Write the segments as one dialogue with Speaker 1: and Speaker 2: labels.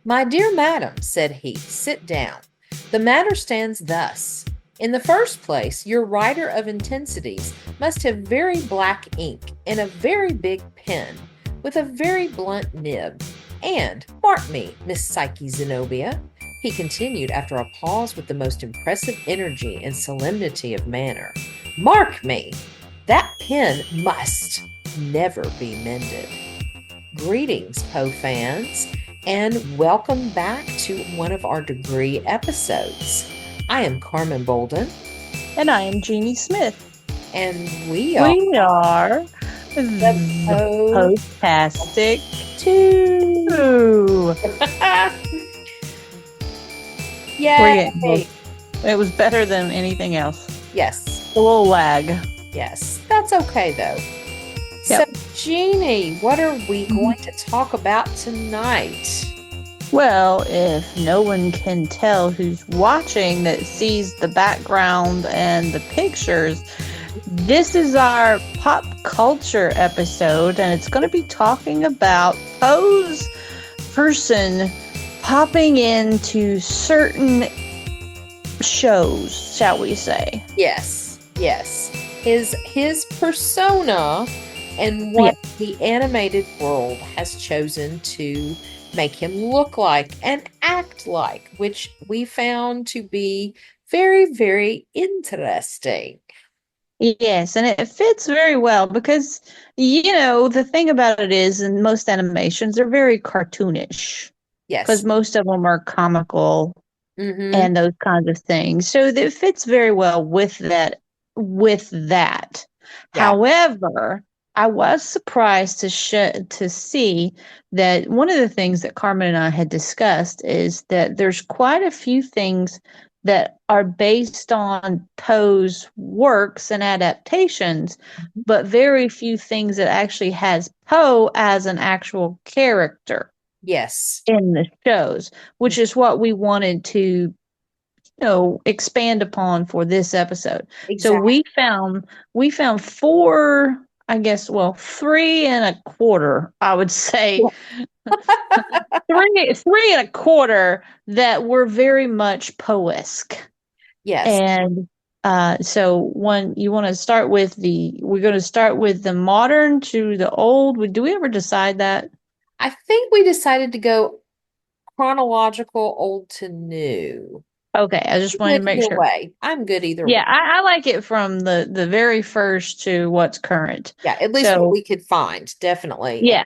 Speaker 1: My dear madam, said he, sit down. The matter stands thus. In the first place, your writer of intensities must have very black ink and a very big pen with a very blunt nib. And, mark me, Miss Psyche Zenobia, he continued after a pause with the most impressive energy and solemnity of manner, mark me, that pen must never be mended. Greetings, Poe fans, and welcome back to one of our degree episodes. I am Carmen Bolden,
Speaker 2: And I am Jeanie Smith.
Speaker 1: and we are
Speaker 2: We are
Speaker 1: the
Speaker 2: the
Speaker 1: Poe
Speaker 2: Postastic
Speaker 1: 2.
Speaker 2: 2. We're getting close.
Speaker 1: Yay!
Speaker 2: It was better than anything else.
Speaker 1: Yes,
Speaker 2: A little lag.
Speaker 1: yes, that's okay though. So,
Speaker 2: Yep.
Speaker 1: Jeanie, what are we going to talk about tonight?
Speaker 2: Well, if no one can tell who's watching that sees the background and the pictures, this is our pop culture episode, and it's going to be talking about Poe's person popping into certain shows, shall we say.
Speaker 1: Yes, yes. His persona and
Speaker 2: Yeah.
Speaker 1: what the animated world has chosen to make him look like and act like, which we found to be very, very interesting.
Speaker 2: Yes, and it fits very well because, the thing about it is, in most animations, they're very cartoonish because
Speaker 1: Yes.
Speaker 2: most of them are comical
Speaker 1: Mm-hmm.
Speaker 2: and those kinds of things. So it fits very well with that.
Speaker 1: Yeah.
Speaker 2: However, I was surprised to see that one of the things that Carmen and I had discussed is that there's quite a few things that are based on Poe's works and adaptations, but very few things that actually has Poe as an actual character
Speaker 1: Yes.
Speaker 2: in the shows, which is what we wanted to expand upon for this episode. So
Speaker 1: Exactly.
Speaker 2: we found four, I guess, well, three and a quarter, I would say. Three and a quarter that were very much Poesque.
Speaker 1: Yes.
Speaker 2: And so one you want to start with we're going to start with the modern to the old. Do we ever decide that?
Speaker 1: I think we decided to go chronological old to new.
Speaker 2: Okay, I just wanted
Speaker 1: Good
Speaker 2: to make
Speaker 1: either
Speaker 2: sure.
Speaker 1: way. I'm good either way.
Speaker 2: Yeah, I like it from the very first to what's current.
Speaker 1: Yeah, at least what
Speaker 2: So
Speaker 1: we could find, definitely.
Speaker 2: yeah,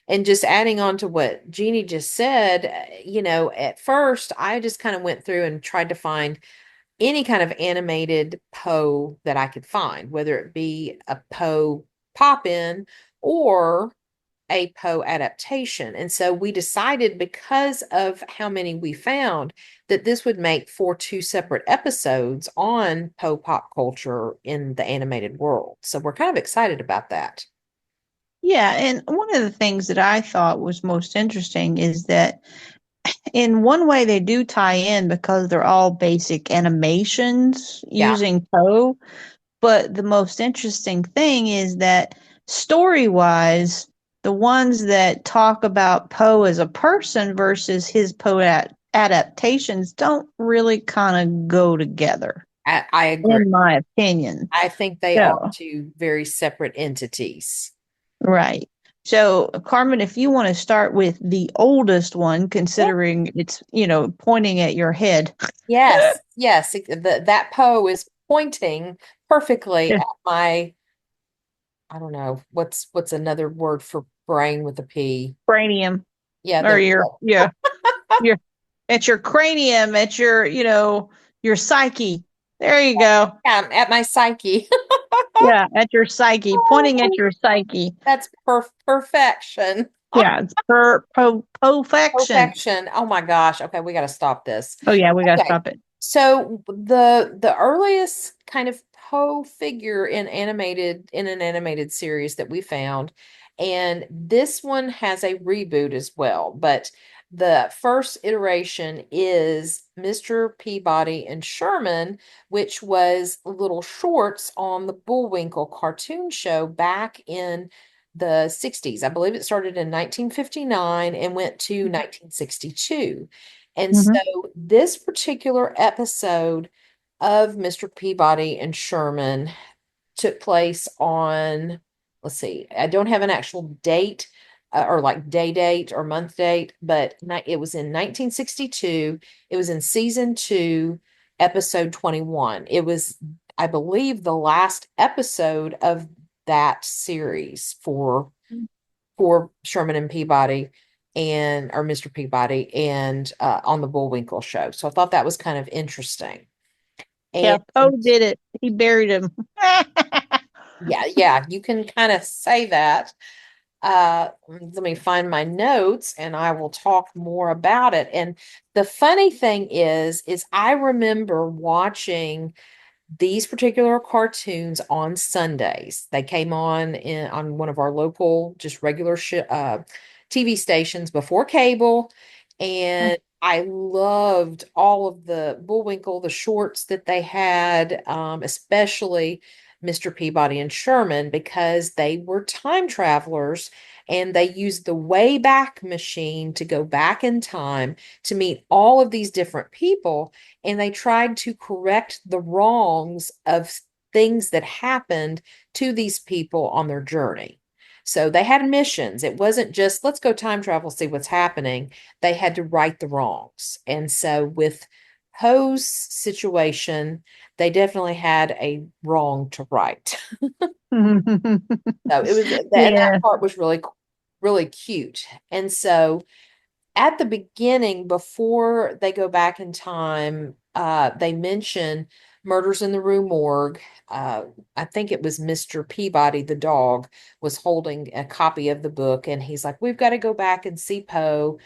Speaker 1: And just adding on to what Jeannie just said, at first I just kind of went through and tried to find any kind of animated Poe that I could find, whether it be a Poe pop in or a Poe adaptation. And so we decided, because of how many we found, that this would make for two separate episodes on Poe pop culture in the animated world. So we're kind of excited about that.
Speaker 2: yeah, and one of the things that I thought was most interesting is that in one way they do tie in because they're all basic animations
Speaker 1: Yeah.
Speaker 2: using Poe, but the most interesting thing is that story-wise, the ones that talk about Poe as a person versus his Poe adaptations don't really kind of go together,
Speaker 1: I agree.
Speaker 2: in my opinion.
Speaker 1: I think they are
Speaker 2: So,
Speaker 1: two very separate entities.
Speaker 2: right. So, Carmen, if you want to start with the oldest one, considering it's, pointing at your head.
Speaker 1: Yes, yes. That Poe is pointing perfectly
Speaker 2: Yeah.
Speaker 1: at my, I don't know, what's another word for brain with a P?
Speaker 2: Cranium,
Speaker 1: Yeah,
Speaker 2: or
Speaker 1: there we
Speaker 2: your,
Speaker 1: go.
Speaker 2: yeah, your, at your cranium, at your, your psyche. There you go.
Speaker 1: Yeah, at my psyche.
Speaker 2: Yeah, at your psyche, pointing at your psyche.
Speaker 1: That's perfection.
Speaker 2: Yeah, it's perfection.
Speaker 1: Perfection. Oh my gosh. Okay, we got to stop this.
Speaker 2: Oh yeah, we gotta
Speaker 1: Okay.
Speaker 2: stop it.
Speaker 1: So the earliest kind of Poe figure in an animated series that we found, and this one has a reboot as well, but the first iteration is Mr. Peabody and Sherman, which was little shorts on the Bullwinkle cartoon show back in the 60s. I believe it started in 1959 and went to 1962. And
Speaker 2: Mm-hmm.
Speaker 1: so this particular episode of Mr. Peabody and Sherman took place on, let's see, I don't have an actual date or like day date or month date, but it was in 1962. It was in season two, episode 21. It was, I believe, the last episode of that series for Sherman and Peabody and or Mr. Peabody and on the Bullwinkle show. So I thought that was kind of interesting.
Speaker 2: Yeah,
Speaker 1: And
Speaker 2: Poe did it. He buried him.
Speaker 1: yeah, you can kind of say that. Let me find my notes and I will talk more about it. And the funny thing is I remember watching these particular cartoons on Sundays. They came on one of our local, just regular TV stations before cable, and I loved all of the Bullwinkle, the shorts that they had, especially Mr. Peabody and Sherman, because they were time travelers and they used the Wayback Machine to go back in time to meet all of these different people, and they tried to correct the wrongs of things that happened to these people on their journey. So they had missions. It wasn't just let's go time travel, see what's happening. They had to right the wrongs. And so with Poe's situation, they definitely had a wrong to right. So it was, and that
Speaker 2: Yeah.
Speaker 1: part was really, really cute. And so at the beginning, before they go back in time, they mention murders in the Rue Morgue. Uh, I think it was Mr. Peabody, the dog, was holding a copy of the book, and he's like, "We've got to go back and see Poe,"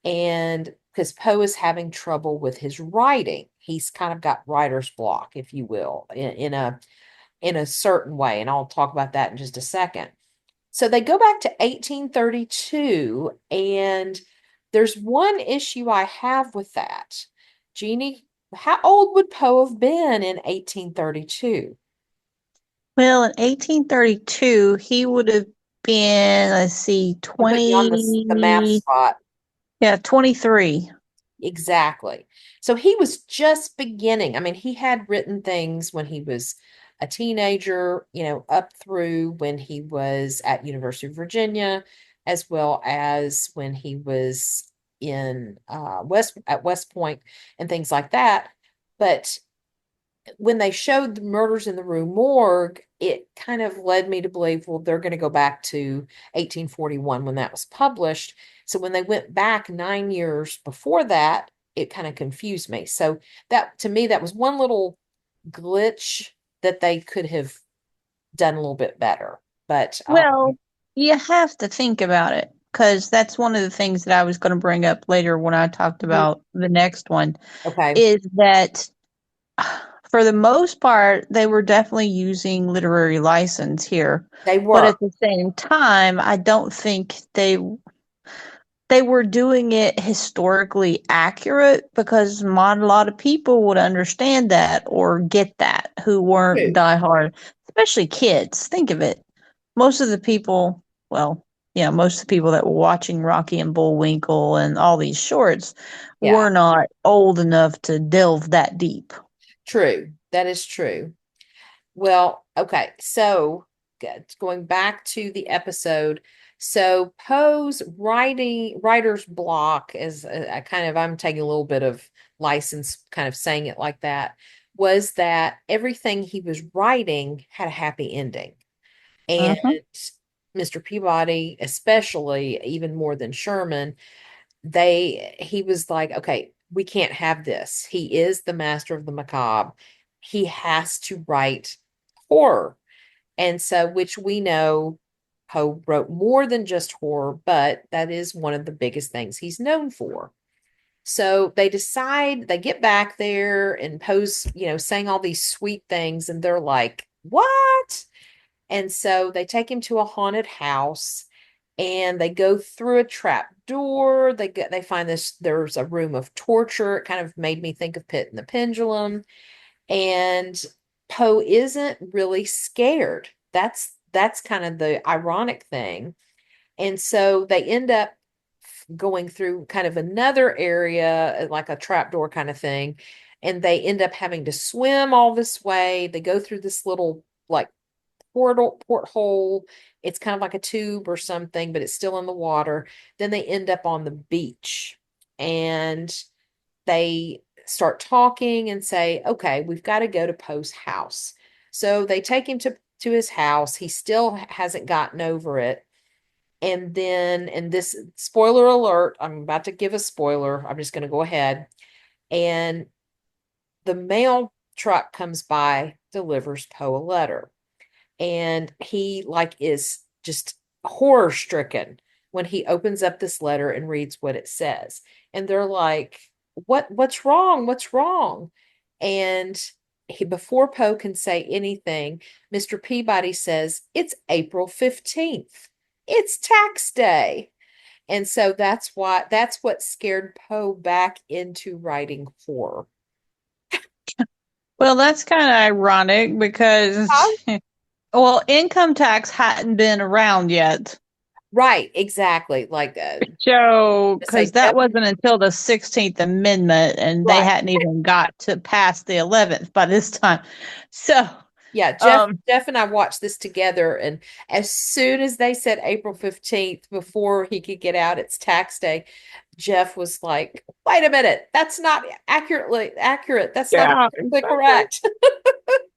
Speaker 1: and because Poe is having trouble with his writing, he's kind of got writer's block, if you will, in a certain way, and I'll talk about that in just a second. So they go back to 1832, and there's one issue I have with that. Jeannie, how old would Poe have been in 1832?
Speaker 2: Well, in 1832, he would have been, let's see,
Speaker 1: I'm putting you on the math
Speaker 2: 20,
Speaker 1: spot.
Speaker 2: yeah, 23.
Speaker 1: Exactly. So he was just beginning. I mean, he had written things when he was a teenager, up through when he was at University of Virginia, as well as when he was in West Point and things like that. But when they showed the murders in the Rue Morgue, it kind of led me to believe, well, they're going to go back to 1841 when that was published. So when they went back 9 years before that, it kind of confused me. So that to me, that was one little glitch that they could have done a little bit better. But
Speaker 2: Well, you have to think about it because that's one of the things that I was going to bring up later when I talked
Speaker 1: mhm,
Speaker 2: about the next one
Speaker 1: okay,
Speaker 2: is that for the most part, they were definitely using literary license here.
Speaker 1: they
Speaker 2: But
Speaker 1: were
Speaker 2: at the same time, I don't think they were doing it historically accurate because not a lot of people would understand that or get that who weren't
Speaker 1: true.
Speaker 2: diehard, especially kids. Think of it. Most of the people, well, yeah, most of the people that were watching Rocky and Bullwinkle and all these shorts
Speaker 1: Yeah,
Speaker 2: were not old enough to delve that deep.
Speaker 1: true. That is true. Well, okay. So going back to the episode, so Poe's writer's block is I'm taking a little bit of license, kind of saying it like that, was that everything he was writing had a happy ending. And
Speaker 2: Mm-hmm.
Speaker 1: Mr. Peabody, especially even more than Sherman, he was like, okay, we can't have this. He is the master of the macabre. He has to write horror. And so, which we know Poe wrote more than just horror, but that is one of the biggest things he's known for. So they get back there, and Poe's, saying all these sweet things, and they're like, what? And so they take him to a haunted house and they go through a trap door. They find there's a room of torture. It kind of made me think of Pit and the Pendulum. And Poe isn't really scared. that's kind of the ironic thing. And so they end up going through kind of another area, like a trapdoor kind of thing. And they end up having to swim all this way. They go through this little like porthole. It's kind of like a tube or something, but it's still in the water. Then they end up on the beach and they start talking and say, okay, we've got to go to Poe's house. So they take him to his house. He still hasn't gotten over it. And then, and this spoiler alert, I'm about to give a spoiler. I'm just going to go ahead. And the mail truck comes by, delivers Poe a letter. And he like is just horror stricken when he opens up this letter and reads what it says. And they're like, what's wrong? What's wrong? And before Poe can say anything, Mr. Peabody says, it's April 15th. It's tax day. And so that's what scared Poe back into writing horror.
Speaker 2: Well, that's kind of ironic because,
Speaker 1: Huh?
Speaker 2: well, income tax hadn't been around yet.
Speaker 1: Right, exactly. Like
Speaker 2: So,
Speaker 1: to say
Speaker 2: because that
Speaker 1: Jeff,
Speaker 2: wasn't until the 16th Amendment, and they
Speaker 1: right.
Speaker 2: hadn't even got to pass the 11th by this time. So,
Speaker 1: Yeah,
Speaker 2: um,
Speaker 1: Jeff and I watched this together, and as soon as they said April 15th, before he could get out, it's tax day, Jeff was like, wait a minute, that's not accurately accurate. That's not
Speaker 2: yeah,
Speaker 1: exactly correct.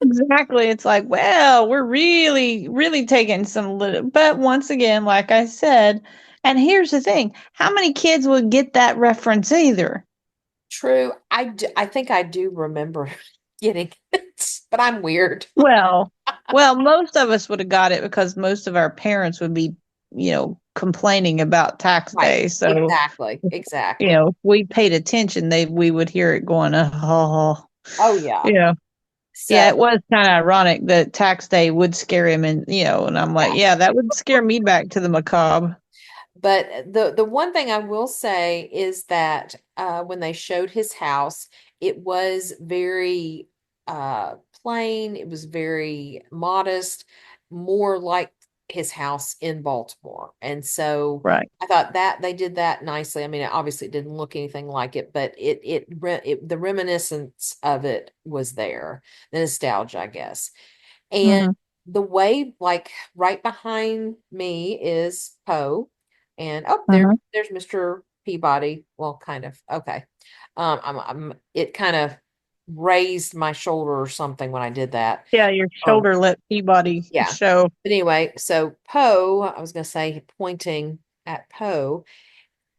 Speaker 2: exactly. It's like, well, we're really taking some little, but once again, like I said, and here's the thing, how many kids would get that reference either?
Speaker 1: True. I think I do remember getting it, but I'm weird.
Speaker 2: Well, well, most of us would have got it because most of our parents would be, complaining about tax
Speaker 1: Right.
Speaker 2: day. So,
Speaker 1: Exactly. Exactly.
Speaker 2: if we paid attention, we would hear it going, oh,
Speaker 1: Oh yeah.
Speaker 2: yeah.
Speaker 1: So
Speaker 2: Yeah, it was kind of ironic that tax day would scare him, and and I'm like,
Speaker 1: yeah.
Speaker 2: yeah, that would scare me back to the macabre.
Speaker 1: But the one thing I will say is that when they showed his house, it was very plain. It was very modest, more like his house in Baltimore. And so
Speaker 2: Right.
Speaker 1: I thought that they did that nicely. I mean, it obviously didn't look anything like it, but the reminiscence of it was there, the nostalgia, I guess. And
Speaker 2: Hmm.
Speaker 1: the way, like right behind me is Poe, and oh,
Speaker 2: Hmm.
Speaker 1: there's Mr. Peabody. Well, kind of. Okay. It kind of raised my shoulder or something when I did that.
Speaker 2: Yeah, your
Speaker 1: Um,
Speaker 2: shoulder let Peabody
Speaker 1: yeah.
Speaker 2: show.
Speaker 1: But anyway, so Poe, I was gonna say pointing at Poe,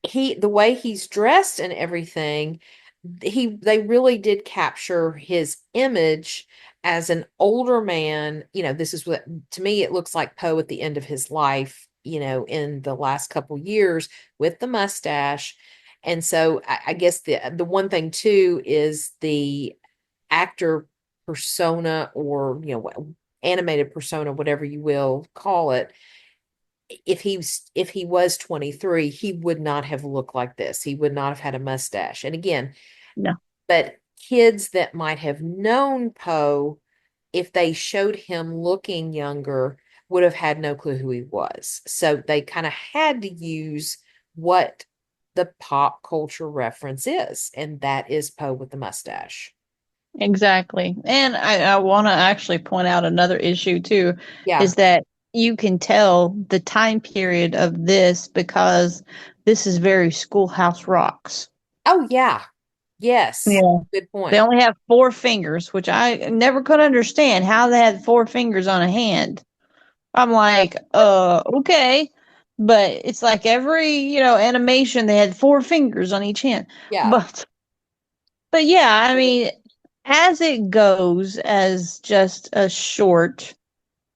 Speaker 1: the way he's dressed and everything, they really did capture his image as an older man. This is what, to me, it looks like Poe at the end of his life, in the last couple years with the mustache. And so I guess the one thing too is the actor persona, or animated persona, whatever you will call it. If he was 23, he would not have looked like this. He would not have had a mustache. And again,
Speaker 2: No,
Speaker 1: but kids that might have known Poe, if they showed him looking younger, would have had no clue who he was. So they kind of had to use what the pop culture reference is, and that is Poe with the mustache.
Speaker 2: exactly. And I want to actually point out another issue too,
Speaker 1: Yeah.
Speaker 2: is that you can tell the time period of this because this is very Schoolhouse Rocks.
Speaker 1: Oh, yeah. Yes.
Speaker 2: Yeah.
Speaker 1: Good
Speaker 2: They
Speaker 1: point.
Speaker 2: only have four fingers, which I never could understand how they had four fingers on a hand. I'm like, okay. But it's like every, animation, they had four fingers on each hand.
Speaker 1: Yeah.
Speaker 2: But yeah, I mean, as it goes as just a short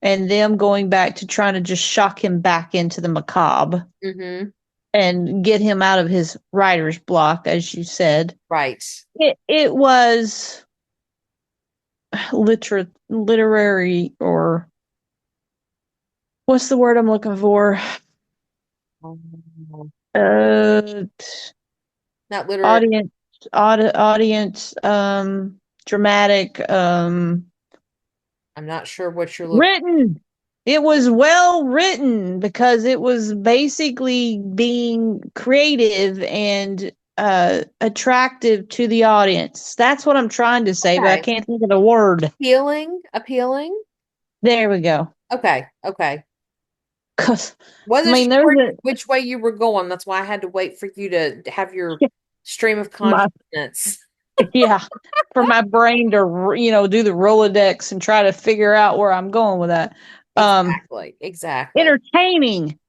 Speaker 2: and them going back to trying to just shock him back into the macabre
Speaker 1: Mm-hmm.
Speaker 2: and get him out of his writer's block, as you said,
Speaker 1: Right.
Speaker 2: it was literary, or what's the word I'm looking for? Uh,
Speaker 1: Not literary.
Speaker 2: audience, audience, dramatic,
Speaker 1: I'm not sure what you're looking.
Speaker 2: written. It was well written because it was basically being creative and attractive to the audience. That's what I'm trying to say, but I
Speaker 1: Okay.
Speaker 2: can't think of the word.
Speaker 1: Appealing, appealing.
Speaker 2: There we go.
Speaker 1: Okay, okay.
Speaker 2: 'Cause, I
Speaker 1: Wasn't
Speaker 2: mean,
Speaker 1: sure which way you were going. That's why I had to wait for you to have your stream of
Speaker 2: my
Speaker 1: consciousness.
Speaker 2: yeah, for my brain to do the Rolodex and try to figure out where I'm going with that. Um,
Speaker 1: Exactly, exactly.
Speaker 2: entertaining,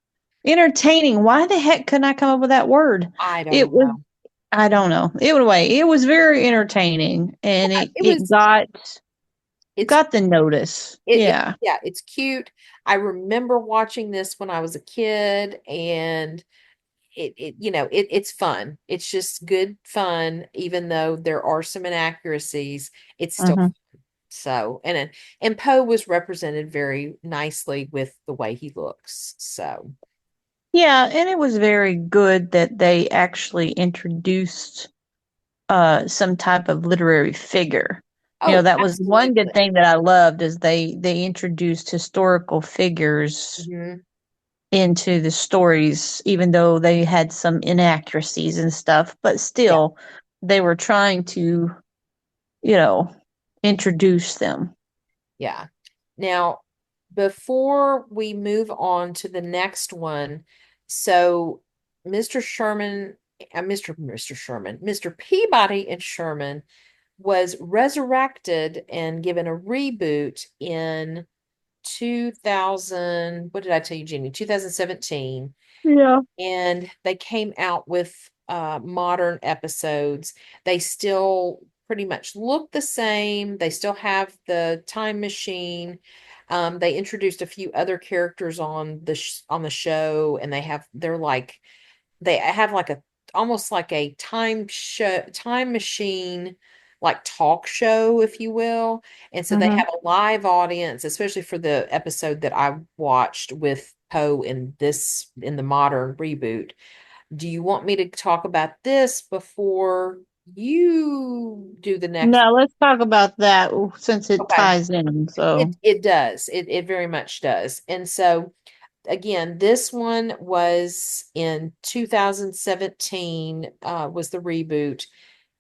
Speaker 2: entertaining. Why the heck couldn't I come up with that word?
Speaker 1: I
Speaker 2: It
Speaker 1: don't
Speaker 2: was
Speaker 1: know.
Speaker 2: I don't know. It was very entertaining, and it
Speaker 1: It
Speaker 2: it
Speaker 1: was it's
Speaker 2: got the notice. Yeah.
Speaker 1: yeah, it's cute. I remember watching this when I was a kid, and it's fun. It's just good fun, even though there are some inaccuracies, it's still
Speaker 2: Hmm.
Speaker 1: fun. So, and Poe was represented very nicely with the way he looks. So,
Speaker 2: Yeah, and it was very good that they actually introduced some type of literary figure.
Speaker 1: oh,
Speaker 2: That was one good
Speaker 1: absolutely.
Speaker 2: thing that I loved is they introduced historical figures
Speaker 1: Hmm.
Speaker 2: into the stories, even though they had some inaccuracies and stuff, but
Speaker 1: Yeah,
Speaker 2: still they were trying to, you know, introduce them.
Speaker 1: yeah. Now, before we move on to the next one, so Mr. Sherman, Mr. Sherman, Mr. Peabody and Sherman was resurrected and given a reboot in 2000. What did I tell you, Jeannie? 2017.
Speaker 2: Yeah.
Speaker 1: And they came out with modern episodes. They still pretty much look the same. They still have the time machine. They introduced a few other characters on on the show, and they have like a almost like a time machine, like talk show, if you will. And so they
Speaker 2: Hmm.
Speaker 1: have a live audience, especially for the episode that I watched with Poe in the modern reboot. Do you want me to talk about this before you do the next?
Speaker 2: No, let's talk about that since it
Speaker 1: Okay.
Speaker 2: ties in. So,
Speaker 1: It does. It very much does. And so again, this one was in 2017, was the reboot,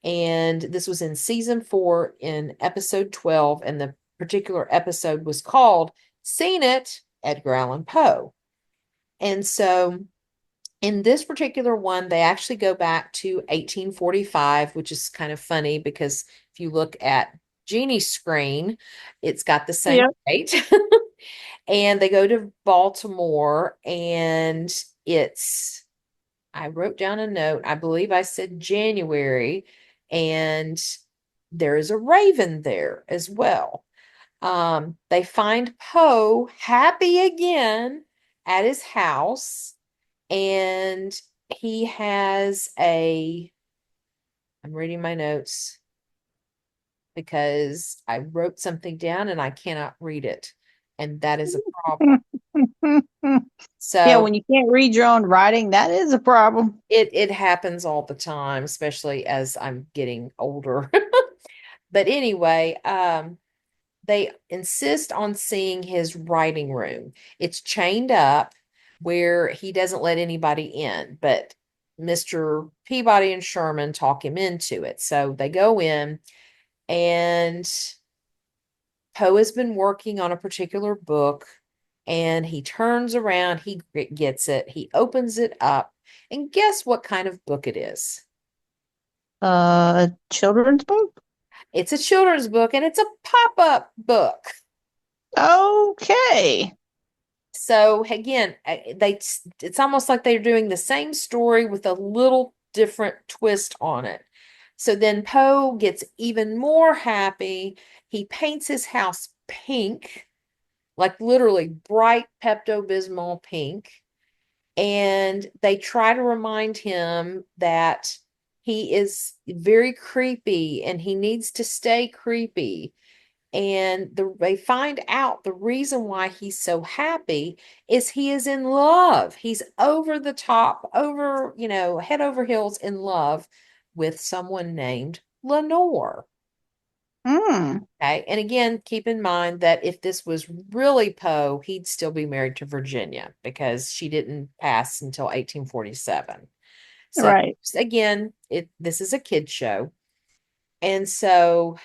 Speaker 1: and this was in season 4 in episode 12, and the particular episode was called "Seen It, Edgar Allan Poe." And so in this particular one, they actually go back to 1845, which is kind of funny because if you look at Jeannie's screen, it's got the same
Speaker 2: yeah.
Speaker 1: date. And they go to Baltimore, and I wrote down a note. I believe I said January, and there is a raven there as well. They find Poe happy again at his house, and he has I'm reading my notes because I wrote something down and I cannot read it, and that is a problem.
Speaker 2: Yeah,
Speaker 1: So
Speaker 2: when you can't read your own writing, that is a problem.
Speaker 1: it happens all the time, especially as I'm getting older. But anyway, they insist on seeing his writing room. It's chained up where he doesn't let anybody in, but Mr. Peabody and Sherman talk him into it. So they go in, and Poe has been working on a particular book, and he turns around, he gets it, he opens it up, and guess what kind of book it is?
Speaker 2: Children's book?
Speaker 1: It's a children's book, and it's a pop-up book.
Speaker 2: Okay.
Speaker 1: So again, it's almost like they're doing the same story with a little different twist on it. So then Poe gets even more happy. He paints his house pink, like literally bright Pepto-Bismol pink. And they try to remind him that he is very creepy and he needs to stay creepy. And they find out the reason why he's so happy is he is in love. He's over the top, head over heels in love with someone named Lenore.
Speaker 2: Mm,
Speaker 1: Okay. And again, keep in mind that if this was really Poe, he'd still be married to Virginia because she didn't pass until 1847. So
Speaker 2: right.
Speaker 1: again, this is a kid show. And so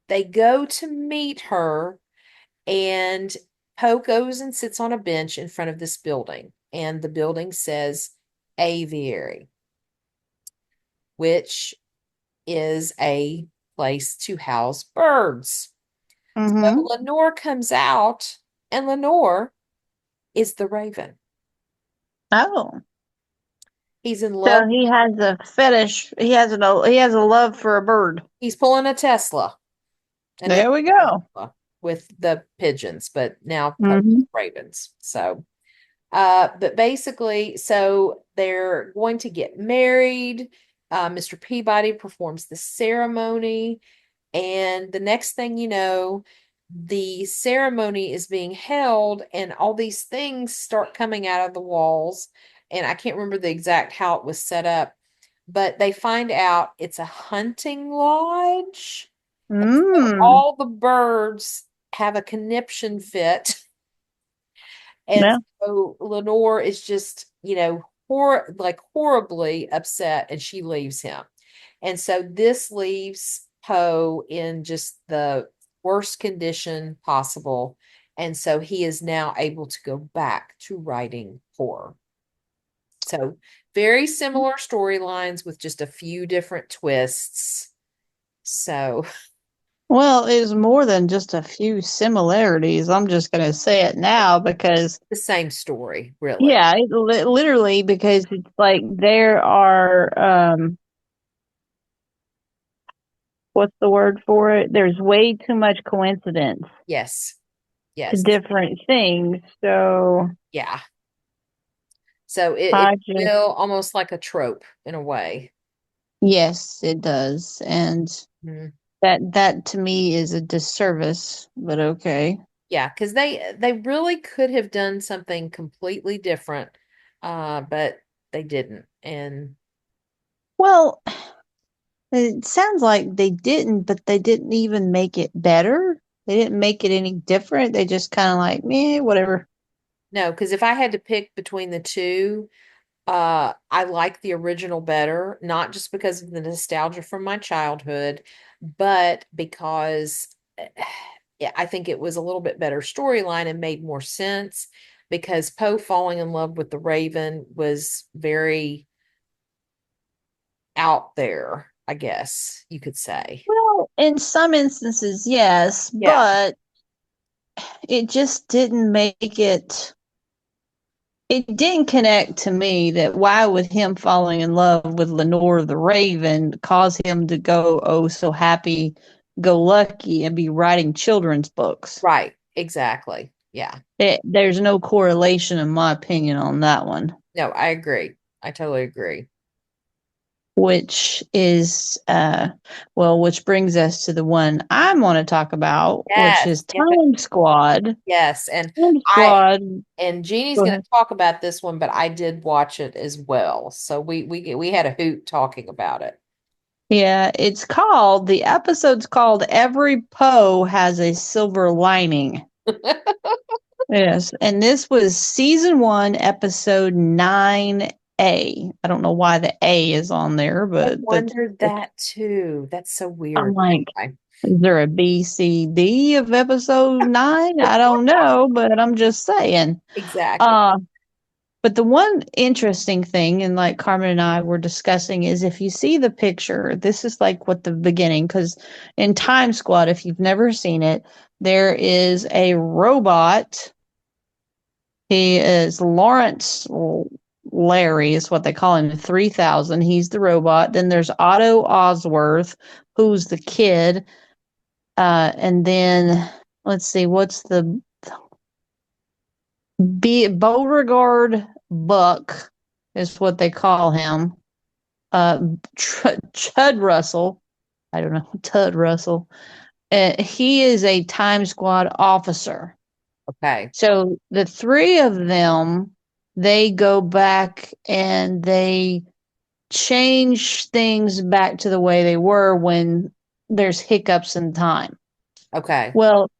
Speaker 1: they go to meet her, and Poe goes and sits on a bench in front of this building. And the building says aviary, which is a place to house birds. So
Speaker 2: Mm-hmm.
Speaker 1: Lenore comes out, and Lenore is the raven.
Speaker 2: Oh.
Speaker 1: He's in
Speaker 2: So
Speaker 1: love.
Speaker 2: he has a fetish. He has a love for a bird.
Speaker 1: He's pulling a Tesla, and
Speaker 2: There we go.
Speaker 1: Tesla with the pigeons, but now Poe
Speaker 2: Mm-hmm.
Speaker 1: ravens. So, but basically, so they're going to get married. Mr. Peabody performs the ceremony. And the next thing you know, the ceremony is being held, and all these things start coming out of the walls. And I can't remember the exact how it was set up, but they find out it's a hunting lodge. And so
Speaker 2: Mm.
Speaker 1: all the birds have a conniption fit. And
Speaker 2: Yeah.
Speaker 1: so Lenore is just, like horribly upset, and she leaves him. And so this leaves Poe in just the worst condition possible. And so he is now able to go back to writing horror. So very similar storylines with just a few different twists. So
Speaker 2: Well, it's more than just a few similarities. I'm just going to say it now because,
Speaker 1: the same story, really.
Speaker 2: yeah, literally because it's like there are, what's the word for it? There's way too much coincidence
Speaker 1: Yes.
Speaker 2: to
Speaker 1: Yes.
Speaker 2: different things. So
Speaker 1: Yeah. So it
Speaker 2: I just,
Speaker 1: feel almost like a trope in a way.
Speaker 2: yes, it does. And
Speaker 1: Mhm.
Speaker 2: that to me is a disservice, but okay.
Speaker 1: Yeah, because they really could have done something completely different, but they didn't. And
Speaker 2: Well, it sounds like they didn't, but they didn't even make it better. They didn't make it any different. They just kind of like, meh, whatever.
Speaker 1: no, because if I had to pick between the two, I like the original better, not just because of the nostalgia from my childhood, but because yeah, I think it was a little bit better storyline and made more sense because Poe falling in love with the Raven was very out there, I guess you could say.
Speaker 2: Well, in some instances, yes,
Speaker 1: Yeah,
Speaker 2: but it just didn't make it. It didn't connect to me that why would him falling in love with Lenore the Raven cause him to go oh so happy go lucky and be writing children's books.
Speaker 1: right. Exactly. Yeah.
Speaker 2: There's no correlation in my opinion on that one.
Speaker 1: No, I agree. I totally agree.
Speaker 2: Which is well, which brings us to the one I want to talk about, which
Speaker 1: Yes.
Speaker 2: is
Speaker 1: Yes.
Speaker 2: Time Squad.
Speaker 1: Yes. And
Speaker 2: Time
Speaker 1: I
Speaker 2: Squad.
Speaker 1: and Jeannie's
Speaker 2: Go
Speaker 1: going to
Speaker 2: ahead.
Speaker 1: talk about this one, but I did watch it as well. So we had a hoot talking about it.
Speaker 2: Yeah, the episode's called Every Poe Has a Silver Lining. Yes, and this was season one, episode 9A. I don't know why the A is on there,
Speaker 1: I
Speaker 2: but
Speaker 1: wondered that too. That's so
Speaker 2: I'm
Speaker 1: weird.
Speaker 2: like,
Speaker 1: Anyway,
Speaker 2: is there a B, C, D of episode 9? I don't know, but I'm just saying.
Speaker 1: exactly.
Speaker 2: Uh, but the one interesting thing, and like Carmen and I were discussing, is if you see the picture, this is like what the beginning, because in Time Squad, if you've never seen it, there is a robot. He is Lawrence Larry, is what they call him, 3000. He's the robot. Then there's Otto Osworth, who's the kid. And then let's see, what's the Beauregard Buck is what they call him. Uh, Chud Russell. I don't know, Tud Russell. He is a Time Squad officer.
Speaker 1: Okay.
Speaker 2: So the three of them, they go back and they change things back to the way they were when there's hiccups in time.
Speaker 1: Okay.
Speaker 2: Well,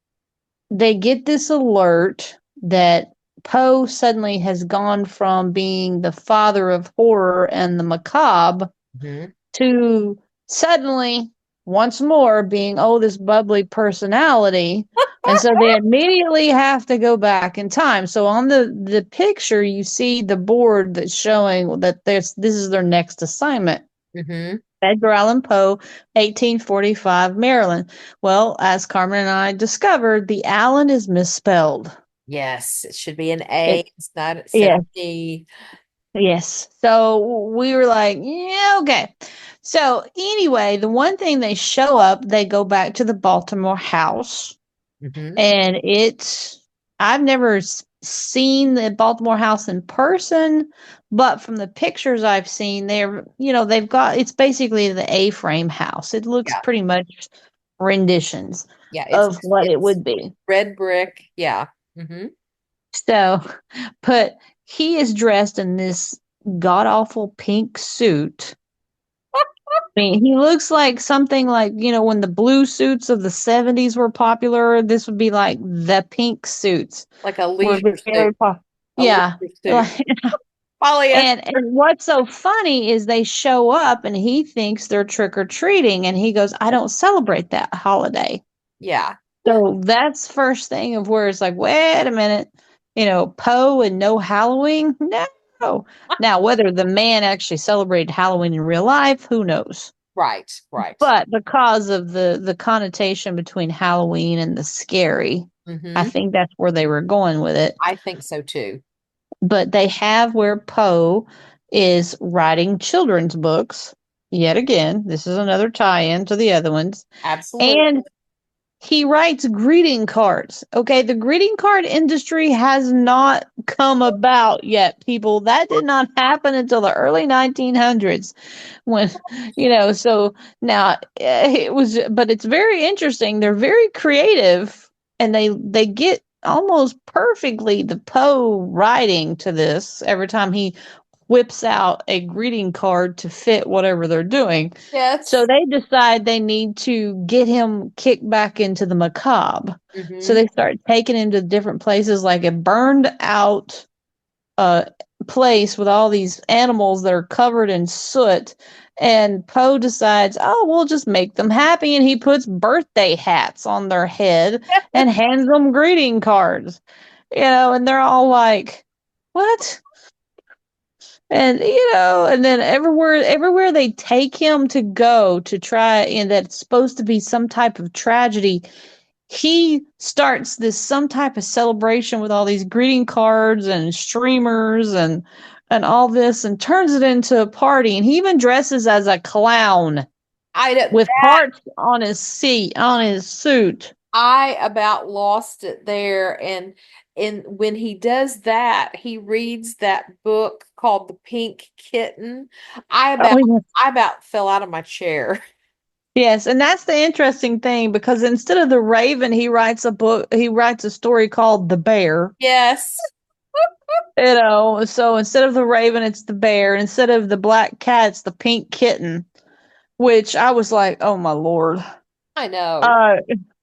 Speaker 2: they get this alert that Poe suddenly has gone from being the father of horror and the macabre
Speaker 1: Hmm.
Speaker 2: to suddenly, once more, being, oh, this bubbly personality. And so they immediately have to go back in time. So on the picture, you see the board that's showing that this is their next assignment.
Speaker 1: Hmm.
Speaker 2: Edgar Allan Poe, 1845, Maryland. Well, as Carmen and I discovered, the Allen is misspelled.
Speaker 1: Yes, it should be an A.
Speaker 2: It
Speaker 1: It's not instead of
Speaker 2: Yes,
Speaker 1: D.
Speaker 2: yes. So we were like, yeah, okay. So anyway, the one thing they show up, they go back to the Baltimore house,
Speaker 1: Hmm.
Speaker 2: and I've never seen the Baltimore house in person, but from the pictures I've seen, they've got, it's basically the A-frame house. It looks
Speaker 1: Yeah.
Speaker 2: pretty much renditions
Speaker 1: Yeah.
Speaker 2: of what it
Speaker 1: It's
Speaker 2: would be.
Speaker 1: red brick. Yeah. Hmm.
Speaker 2: So, but he is dressed in this god awful pink suit. I mean, he looks like something like, when the blue suits of the 70s were popular, this would be like the pink suits
Speaker 1: Like a
Speaker 2: were
Speaker 1: leisure suit.
Speaker 2: very popular.
Speaker 1: A
Speaker 2: Yeah.
Speaker 1: leisure suit. Polyester.
Speaker 2: And what's so funny is they show up and he thinks they're trick or treating and he goes, I don't celebrate that holiday.
Speaker 1: Yeah.
Speaker 2: So that's first thing of where it's like, wait a minute, Poe and no Halloween? No. Now, whether the man actually celebrated Halloween in real life, who knows?
Speaker 1: Right. Right.
Speaker 2: But because of the connotation between Halloween and the scary, I
Speaker 1: Hmm.
Speaker 2: think that's where they were going with it.
Speaker 1: I think so too.
Speaker 2: But they have where Poe is writing children's books. Yet again, this is another tie-in to the other ones.
Speaker 1: Absolutely.
Speaker 2: And he writes greeting cards. Okay, the greeting card industry has not come about yet, people. That did not happen until the early 1900s when, so now it was, but it's very interesting. They're very creative and they get almost perfectly the Poe writing to this every time he whips out a greeting card to fit whatever they're doing. So
Speaker 1: Yes.
Speaker 2: they decide they need to get him kicked back into the macabre. So
Speaker 1: Hmm.
Speaker 2: they start taking him to different places, like a burned out uh, place with all these animals that are covered in soot. And Poe decides, oh, we'll just make them happy. And he puts birthday hats on their head and hands them greeting cards, and they're all like, what? And and then everywhere they take him to go to try, and that's supposed to be some type of tragedy, he starts this some type of celebration with all these greeting cards and streamers and all this, and turns it into a party, and he even dresses as a clown
Speaker 1: I know
Speaker 2: with hearts on his suit.
Speaker 1: I about lost it there. And when he does that, he reads that book called The Pink Kitten. I
Speaker 2: Oh,
Speaker 1: about
Speaker 2: yes.
Speaker 1: I about fell out of my chair.
Speaker 2: Yes, and that's the interesting thing, because instead of the Raven, he writes a story called The Bear.
Speaker 1: Yes,
Speaker 2: So instead of the Raven, it's the bear. Instead of the black cat, it's the pink kitten, which I was like, oh my Lord.
Speaker 1: I know.
Speaker 2: Uh,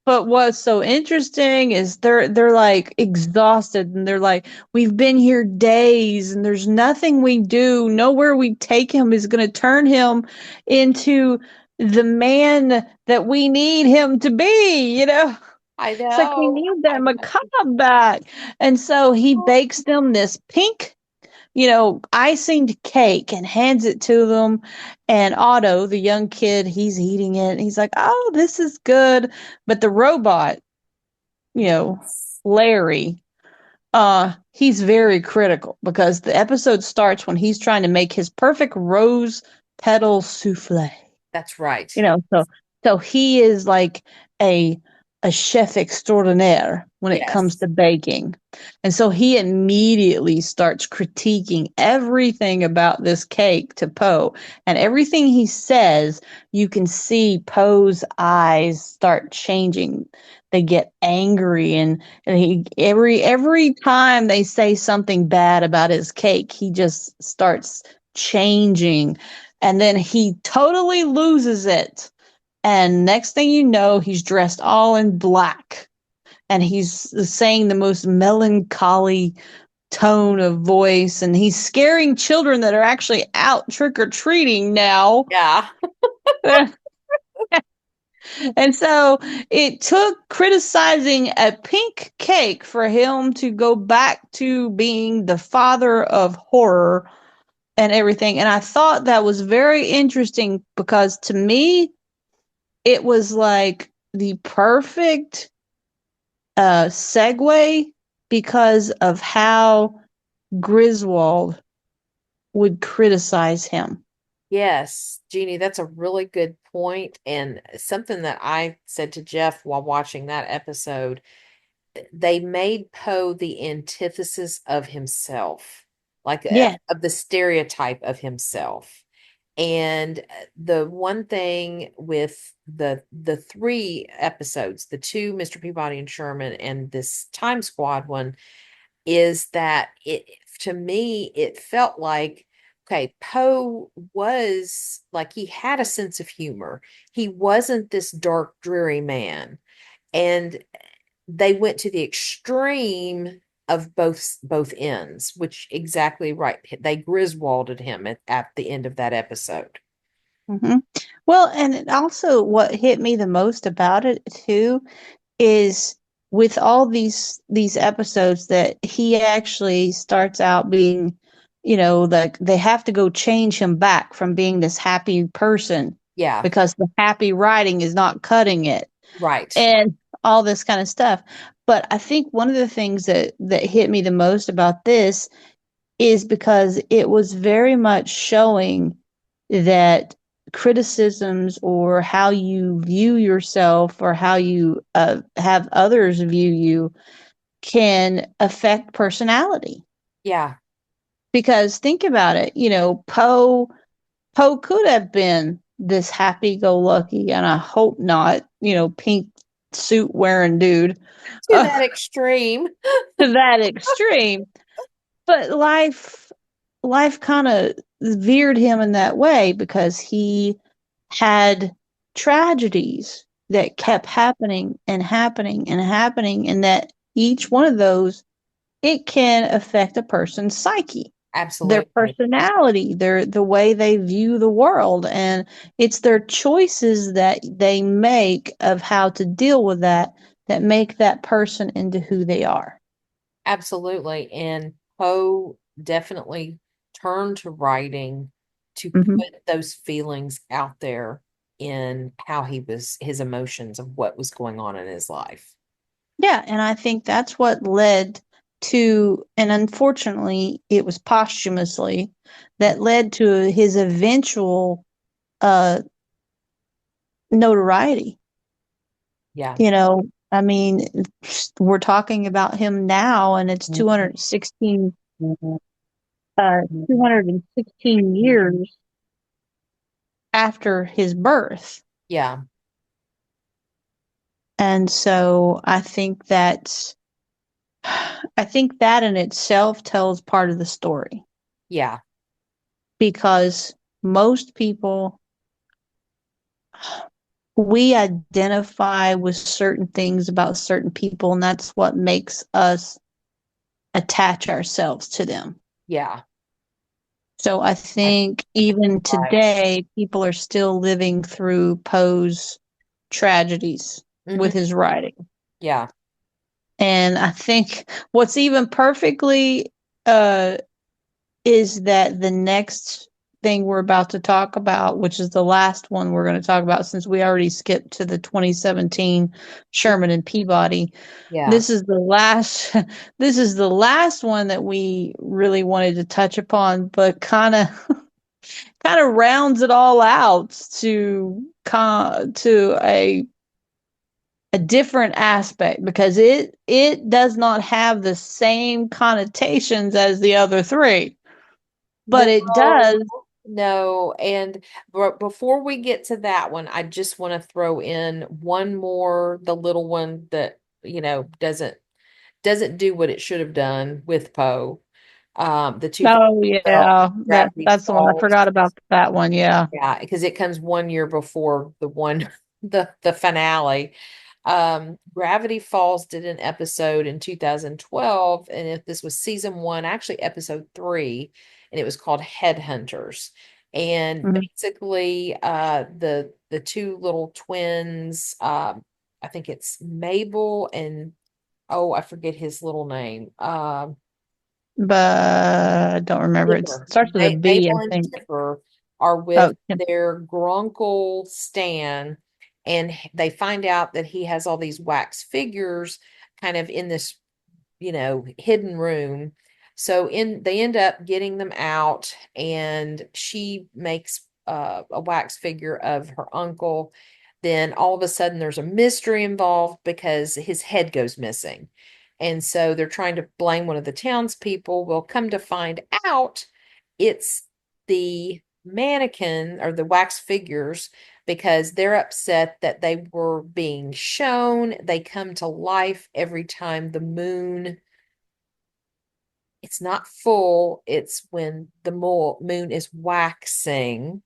Speaker 2: but what's so interesting is they're like exhausted, and they're like, we've been here days and there's nothing we do. Nowhere we take him is going to turn him into the man that we need him to be.
Speaker 1: I
Speaker 2: It's like we
Speaker 1: know.
Speaker 2: need
Speaker 1: I
Speaker 2: that
Speaker 1: know.
Speaker 2: macabre back. And so he bakes them this pink, icinged cake and hands it to them. And Otto, the young kid, he's eating it. And he's like, oh, this is good. But the robot, you know, Larry, he's very critical, because the episode starts when he's trying to make his perfect rose petal souffle.
Speaker 1: That's right.
Speaker 2: you know so so he is like a a chef extraordinaire when it comes
Speaker 1: Yes.
Speaker 2: to baking, and so he immediately starts critiquing everything about this cake to Poe, and everything he says, you can see Poe's eyes start changing. They get angry, and he every time they say something bad about his cake, he just starts changing, and then he totally loses it. And next thing you know, he's dressed all in black and he's saying the most melancholy tone of voice, and he's scaring children that are actually out trick or treating now.
Speaker 1: Yeah.
Speaker 2: And so it took criticizing a pink cake for him to go back to being the father of horror and everything. And I thought that was very interesting because to me, it was like the perfect segue because of how Griswold would criticize him.
Speaker 1: Yes, Jeannie, that's a really good point, and something that I said to Jeff while watching that episode. They made Poe the antithesis of himself, like
Speaker 2: Yeah.
Speaker 1: of the stereotype of himself. And the one thing with the three episodes, the two Mr. Peabody and Sherman and this Time Squad one, is that it to me it felt like okay, Poe was like he had a sense of humor. He wasn't this dark, dreary man. And they went to the extreme of both ends, which exactly right. They Griswolded him at the end of that episode.
Speaker 2: Hmm. Well, and it also what hit me the most about it too is with all these episodes that he actually starts out being, like they have to go change him back from being this happy person
Speaker 1: Yeah,
Speaker 2: because the happy writing is not cutting it
Speaker 1: right.
Speaker 2: and all this kind of stuff. But I think one of the things that hit me the most about this is because it was very much showing that criticisms or how you view yourself or how you have others view you can affect personality.
Speaker 1: Yeah,
Speaker 2: Because think about it, Poe could have been this happy-go-lucky, and I hope not, pink suit wearing dude
Speaker 1: to that extreme.
Speaker 2: to that extreme. But life kind of veered him in that way because he had tragedies that kept happening and happening and happening, and that each one of those it can affect a person's psyche, their
Speaker 1: Absolutely.
Speaker 2: personality, the way they view the world, and it's their choices that they make of how to deal with that make that person into who they are.
Speaker 1: Absolutely. And Poe definitely turned to writing to
Speaker 2: Hmm.
Speaker 1: put those feelings out there in how his emotions of what was going on in his life.
Speaker 2: Yeah, and I think that's what led to, and unfortunately, it was posthumously that led to his eventual uh, notoriety.
Speaker 1: Yeah.
Speaker 2: I mean, we're talking about him now, and it's 216 years after his birth.
Speaker 1: Yeah.
Speaker 2: And so I think that in itself tells part of the story
Speaker 1: Yeah.
Speaker 2: because most people we identify with certain things about certain people, and that's what makes us attach ourselves to them.
Speaker 1: Yeah.
Speaker 2: So I
Speaker 1: I think
Speaker 2: think even
Speaker 1: right.
Speaker 2: today, people are still living through Poe's tragedies
Speaker 1: Hmm.
Speaker 2: with his writing.
Speaker 1: Yeah.
Speaker 2: And I think what's even perfectly uh, is that the next thing we're about to talk about, which is the last one we're going to talk about since we already skipped to the 2017 Sherman and Peabody.
Speaker 1: Yeah.
Speaker 2: This is the last this is the last one that we really wanted to touch upon, but kind of rounds it all out to a different aspect because it does not have the same connotations as the other three, but it
Speaker 1: No,
Speaker 2: does.
Speaker 1: no. And before we get to that one, I just want to throw in one more, the little one that, doesn't do what it should have done with Poe. The
Speaker 2: Oh
Speaker 1: 2012
Speaker 2: yeah,
Speaker 1: Gravity
Speaker 2: that's the one I
Speaker 1: Falls.
Speaker 2: forgot about that one. Yeah.
Speaker 1: Yeah, because it comes 1 year before the one the finale. Gravity Falls did an episode in 2012, and this was season one, actually episode three, and it was called Headhunters. And
Speaker 2: Mhm.
Speaker 1: basically, the two little twins, I think it's Mabel and oh, I forget his little name.
Speaker 2: But I don't remember. It
Speaker 1: Tipper.
Speaker 2: starts with a B,
Speaker 1: Mabel
Speaker 2: I
Speaker 1: and
Speaker 2: think.
Speaker 1: Tipper are with
Speaker 2: Oh, Tim.
Speaker 1: their grunkle Stan, and they find out that he has all these wax figures kind of in this, hidden room. So they end up getting them out, and she makes a wax figure of her uncle. Then all of a sudden, there's a mystery involved because his head goes missing. And so they're trying to blame one of the townspeople. Well, come to find out, it's the mannequin or the wax figures because they're upset that they were being shown. They come to life every time the moon, it's not full, it's when the moon is waxing.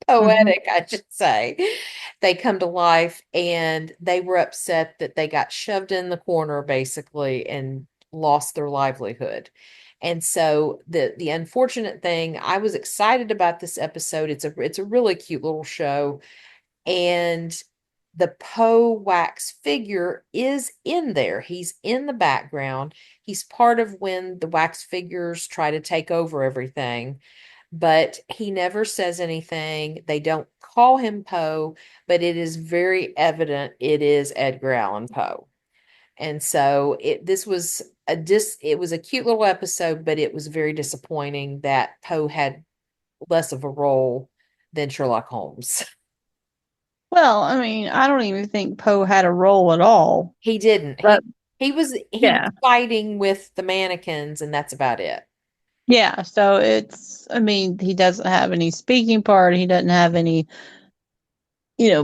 Speaker 2: Hmm.
Speaker 1: Poetic, I should say. They come to life and they were upset that they got shoved in the corner basically and lost their livelihood. And so the unfortunate thing, I was excited about this episode. It's a really cute little show, and the Poe wax figure is in there. He's in the background. He's part of when the wax figures try to take over everything, but he never says anything. They don't call him Poe, but it is very evident it is Edgar Allan Poe. And so it was a cute little episode, but it was very disappointing that Poe had less of a role than Sherlock Holmes.
Speaker 2: Well, I mean, I don't even think Poe had a role at all.
Speaker 1: He didn't.
Speaker 2: But
Speaker 1: He was
Speaker 2: yeah,
Speaker 1: fighting with the mannequins, and that's about it.
Speaker 2: yeah. So I mean, he doesn't have any speaking part. He doesn't have any,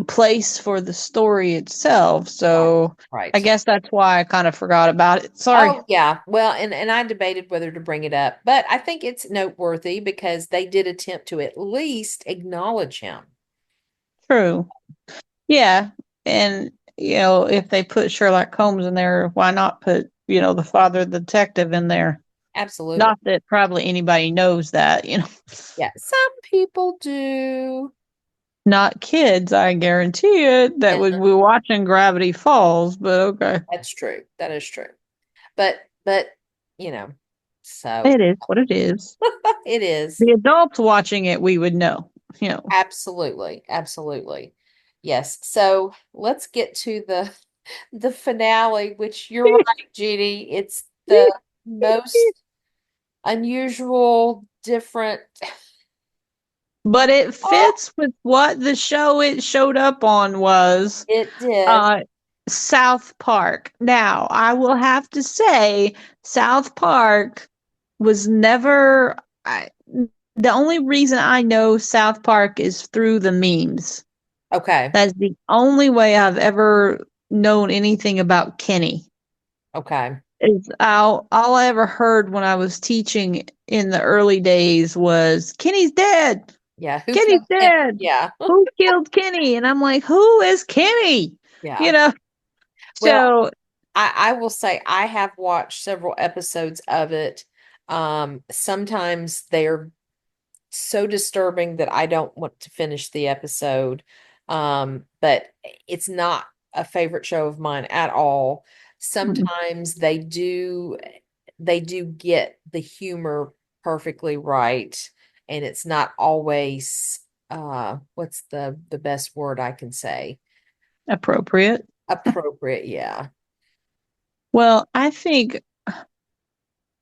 Speaker 2: place for the story itself.
Speaker 1: Right.
Speaker 2: So I
Speaker 1: Right.
Speaker 2: guess that's why I kind of forgot about it. Sorry.
Speaker 1: Oh, yeah. Well, and I debated whether to bring it up, but I think it's noteworthy because they did attempt to at least acknowledge him.
Speaker 2: True. Yeah. And, if they put Sherlock Holmes in there, why not put, the father detective in there?
Speaker 1: Absolutely.
Speaker 2: Not that probably anybody knows that.
Speaker 1: Yeah. Some people do.
Speaker 2: Not kids, I guarantee it, that
Speaker 1: And
Speaker 2: would be watching Gravity Falls, but okay.
Speaker 1: that's true. That is true. But, you know, so
Speaker 2: It is what it is.
Speaker 1: it is.
Speaker 2: The adults watching it, we would know. You know.
Speaker 1: Absolutely. Absolutely. Yes. So let's get to the finale, which you're right, Jeannie. It's the most unusual, different.
Speaker 2: But it
Speaker 1: Oh,
Speaker 2: fits with what the show it showed up on was
Speaker 1: it did.
Speaker 2: uh South Park. Now, I will have to say South Park was never the only reason I know South Park is through the memes.
Speaker 1: Okay.
Speaker 2: That's the only way I've ever known anything about Kenny.
Speaker 1: Okay.
Speaker 2: Is all I ever heard when I was teaching in the early days was Kenny's dead.
Speaker 1: Yeah. Who
Speaker 2: Kenny's
Speaker 1: killed him?
Speaker 2: dead.
Speaker 1: Yeah.
Speaker 2: Who killed Kenny? And I'm like, who is Kenny? You
Speaker 1: Yeah.
Speaker 2: know.
Speaker 1: Well,
Speaker 2: So
Speaker 1: I will say I have watched several episodes of it. Sometimes they're so disturbing that I don't want to finish the episode. But it's not a favorite show of mine at all.
Speaker 2: mm,
Speaker 1: Sometimes they do get the humor perfectly right, and it's not always what's the best word I can say?
Speaker 2: appropriate.
Speaker 1: Appropriate, yeah.
Speaker 2: Well, I think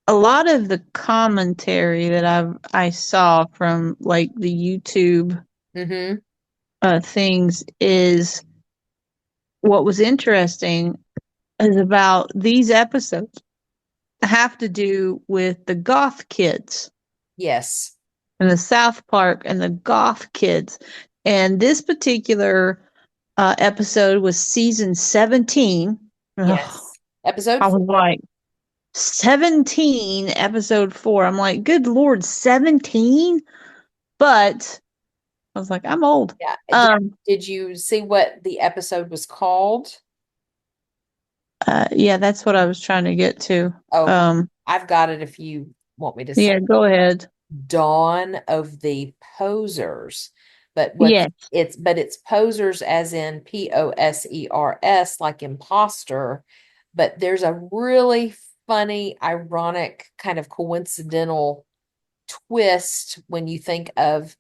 Speaker 2: a lot of the commentary that I saw from like the YouTube
Speaker 1: Mm-hmm.
Speaker 2: things is what was interesting is about these episodes have to do with the goth kids
Speaker 1: Yes.
Speaker 2: and the South Park and the goth kids. And this particular episode was season 17. Ugh,
Speaker 1: Yes. Episode
Speaker 2: I was
Speaker 1: 4.
Speaker 2: like, 17, episode 4. I'm like, good Lord, 17? But I was like, I'm old.
Speaker 1: Yeah. Did you see what the episode was called?
Speaker 2: Yeah, that's what I was trying to get to.
Speaker 1: Okay.
Speaker 2: Um,
Speaker 1: I've got it if you want me to say.
Speaker 2: yeah, go ahead.
Speaker 1: Dawn of the Posers. But
Speaker 2: Yes.
Speaker 1: it's posers as in POSERS, like imposter. But there's a really funny, ironic, kind of coincidental twist when you think of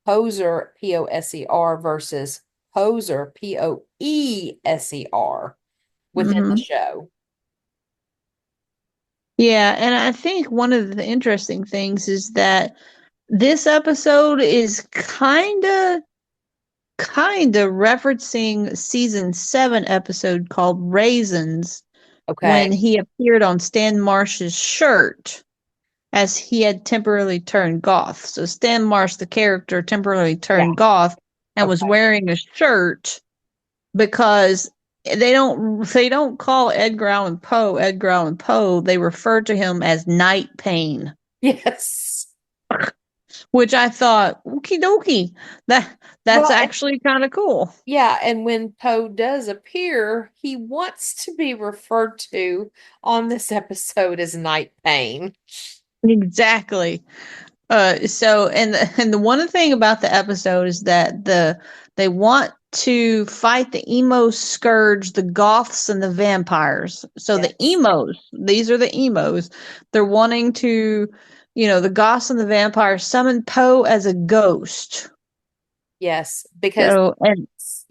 Speaker 1: poser, POSER, versus poser, POESER, within the
Speaker 2: Hmm.
Speaker 1: show.
Speaker 2: Yeah, and I think one of the interesting things is that this episode is kind of referencing season 7 episode called Raisins
Speaker 1: Okay.
Speaker 2: when he appeared on Stan Marsh's shirt as he had temporarily turned goth. So Stan Marsh, the character, temporarily
Speaker 1: Yeah.
Speaker 2: turned goth and was
Speaker 1: Okay.
Speaker 2: wearing a shirt because they don't call Edgar Allan Poe. They refer to him as Night Pain,
Speaker 1: Yes.
Speaker 2: which I thought, okie dokie, that's
Speaker 1: Well,
Speaker 2: actually kind of cool.
Speaker 1: yeah, and when Poe does appear, he wants to be referred to on this episode as Night Pain.
Speaker 2: Exactly. So and the one thing about the episode is that they want to fight the emo scourge, the goths and the vampires. So the
Speaker 1: Yes.
Speaker 2: emos, these are the emos. They're wanting to, the goths and the vampires summon Poe as a ghost.
Speaker 1: Yes, because
Speaker 2: So and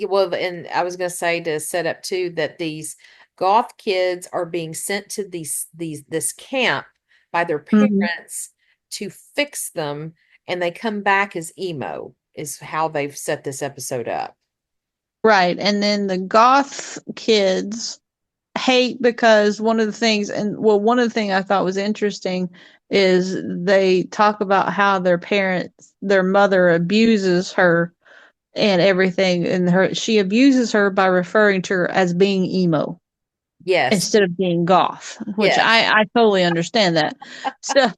Speaker 1: well, and I was going to say to set up too that these goth kids are being sent to this camp by their
Speaker 2: mhm.
Speaker 1: parents to fix them, and they come back as emo, is how they've set this episode up.
Speaker 2: Right. And then the goth kids hate because one of the things I thought was interesting is they talk about how their mother abuses her and everything, and she abuses her by referring to her as being emo
Speaker 1: Yes,
Speaker 2: instead of being goth, which
Speaker 1: yes,
Speaker 2: I totally understand that. So,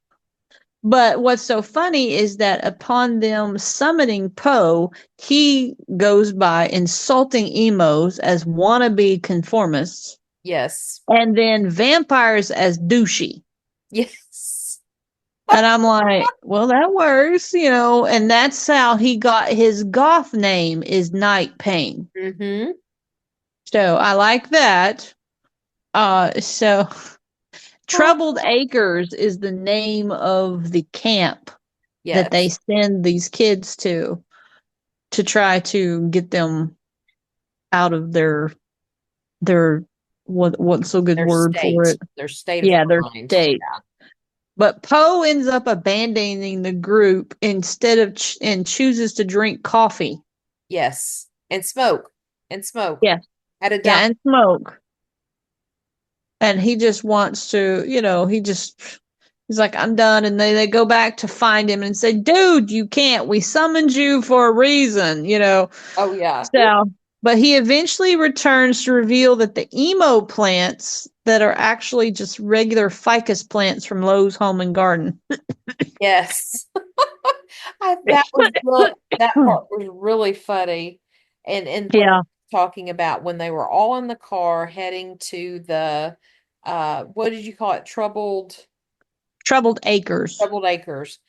Speaker 2: but what's so funny is that upon them summoning Poe, he goes by insulting emos as wannabe conformists
Speaker 1: yes,
Speaker 2: and then vampires as douchey.
Speaker 1: yes.
Speaker 2: And I'm like, well, that works. And that's how he got his goth name is Night Pain.
Speaker 1: Mm-hmm.
Speaker 2: So I like that. So Troubled Acres is the name of the camp that they
Speaker 1: Yes,
Speaker 2: send these kids to try to get them out of their what's a good word for it?
Speaker 1: their state of
Speaker 2: Yeah, their
Speaker 1: mind.
Speaker 2: state. But Poe ends up abandoning the group instead of and chooses to drink coffee.
Speaker 1: Yes, and smoke, and smoke
Speaker 2: Yeah,
Speaker 1: at a
Speaker 2: yeah,
Speaker 1: dime.
Speaker 2: and smoke. And he just wants to, he's like, I'm done. And they go back to find him and say, dude, you can't. We summoned you for a reason.
Speaker 1: Oh yeah.
Speaker 2: So, but he eventually returns to reveal that the emo plants that are actually just regular ficus plants from Lowe's Home and Garden.
Speaker 1: Yes. That part was really funny. And when
Speaker 2: Yeah,
Speaker 1: talking about when they were all in the car heading to the what did you call it?
Speaker 2: Troubled Acres.
Speaker 1: Troubled Acres.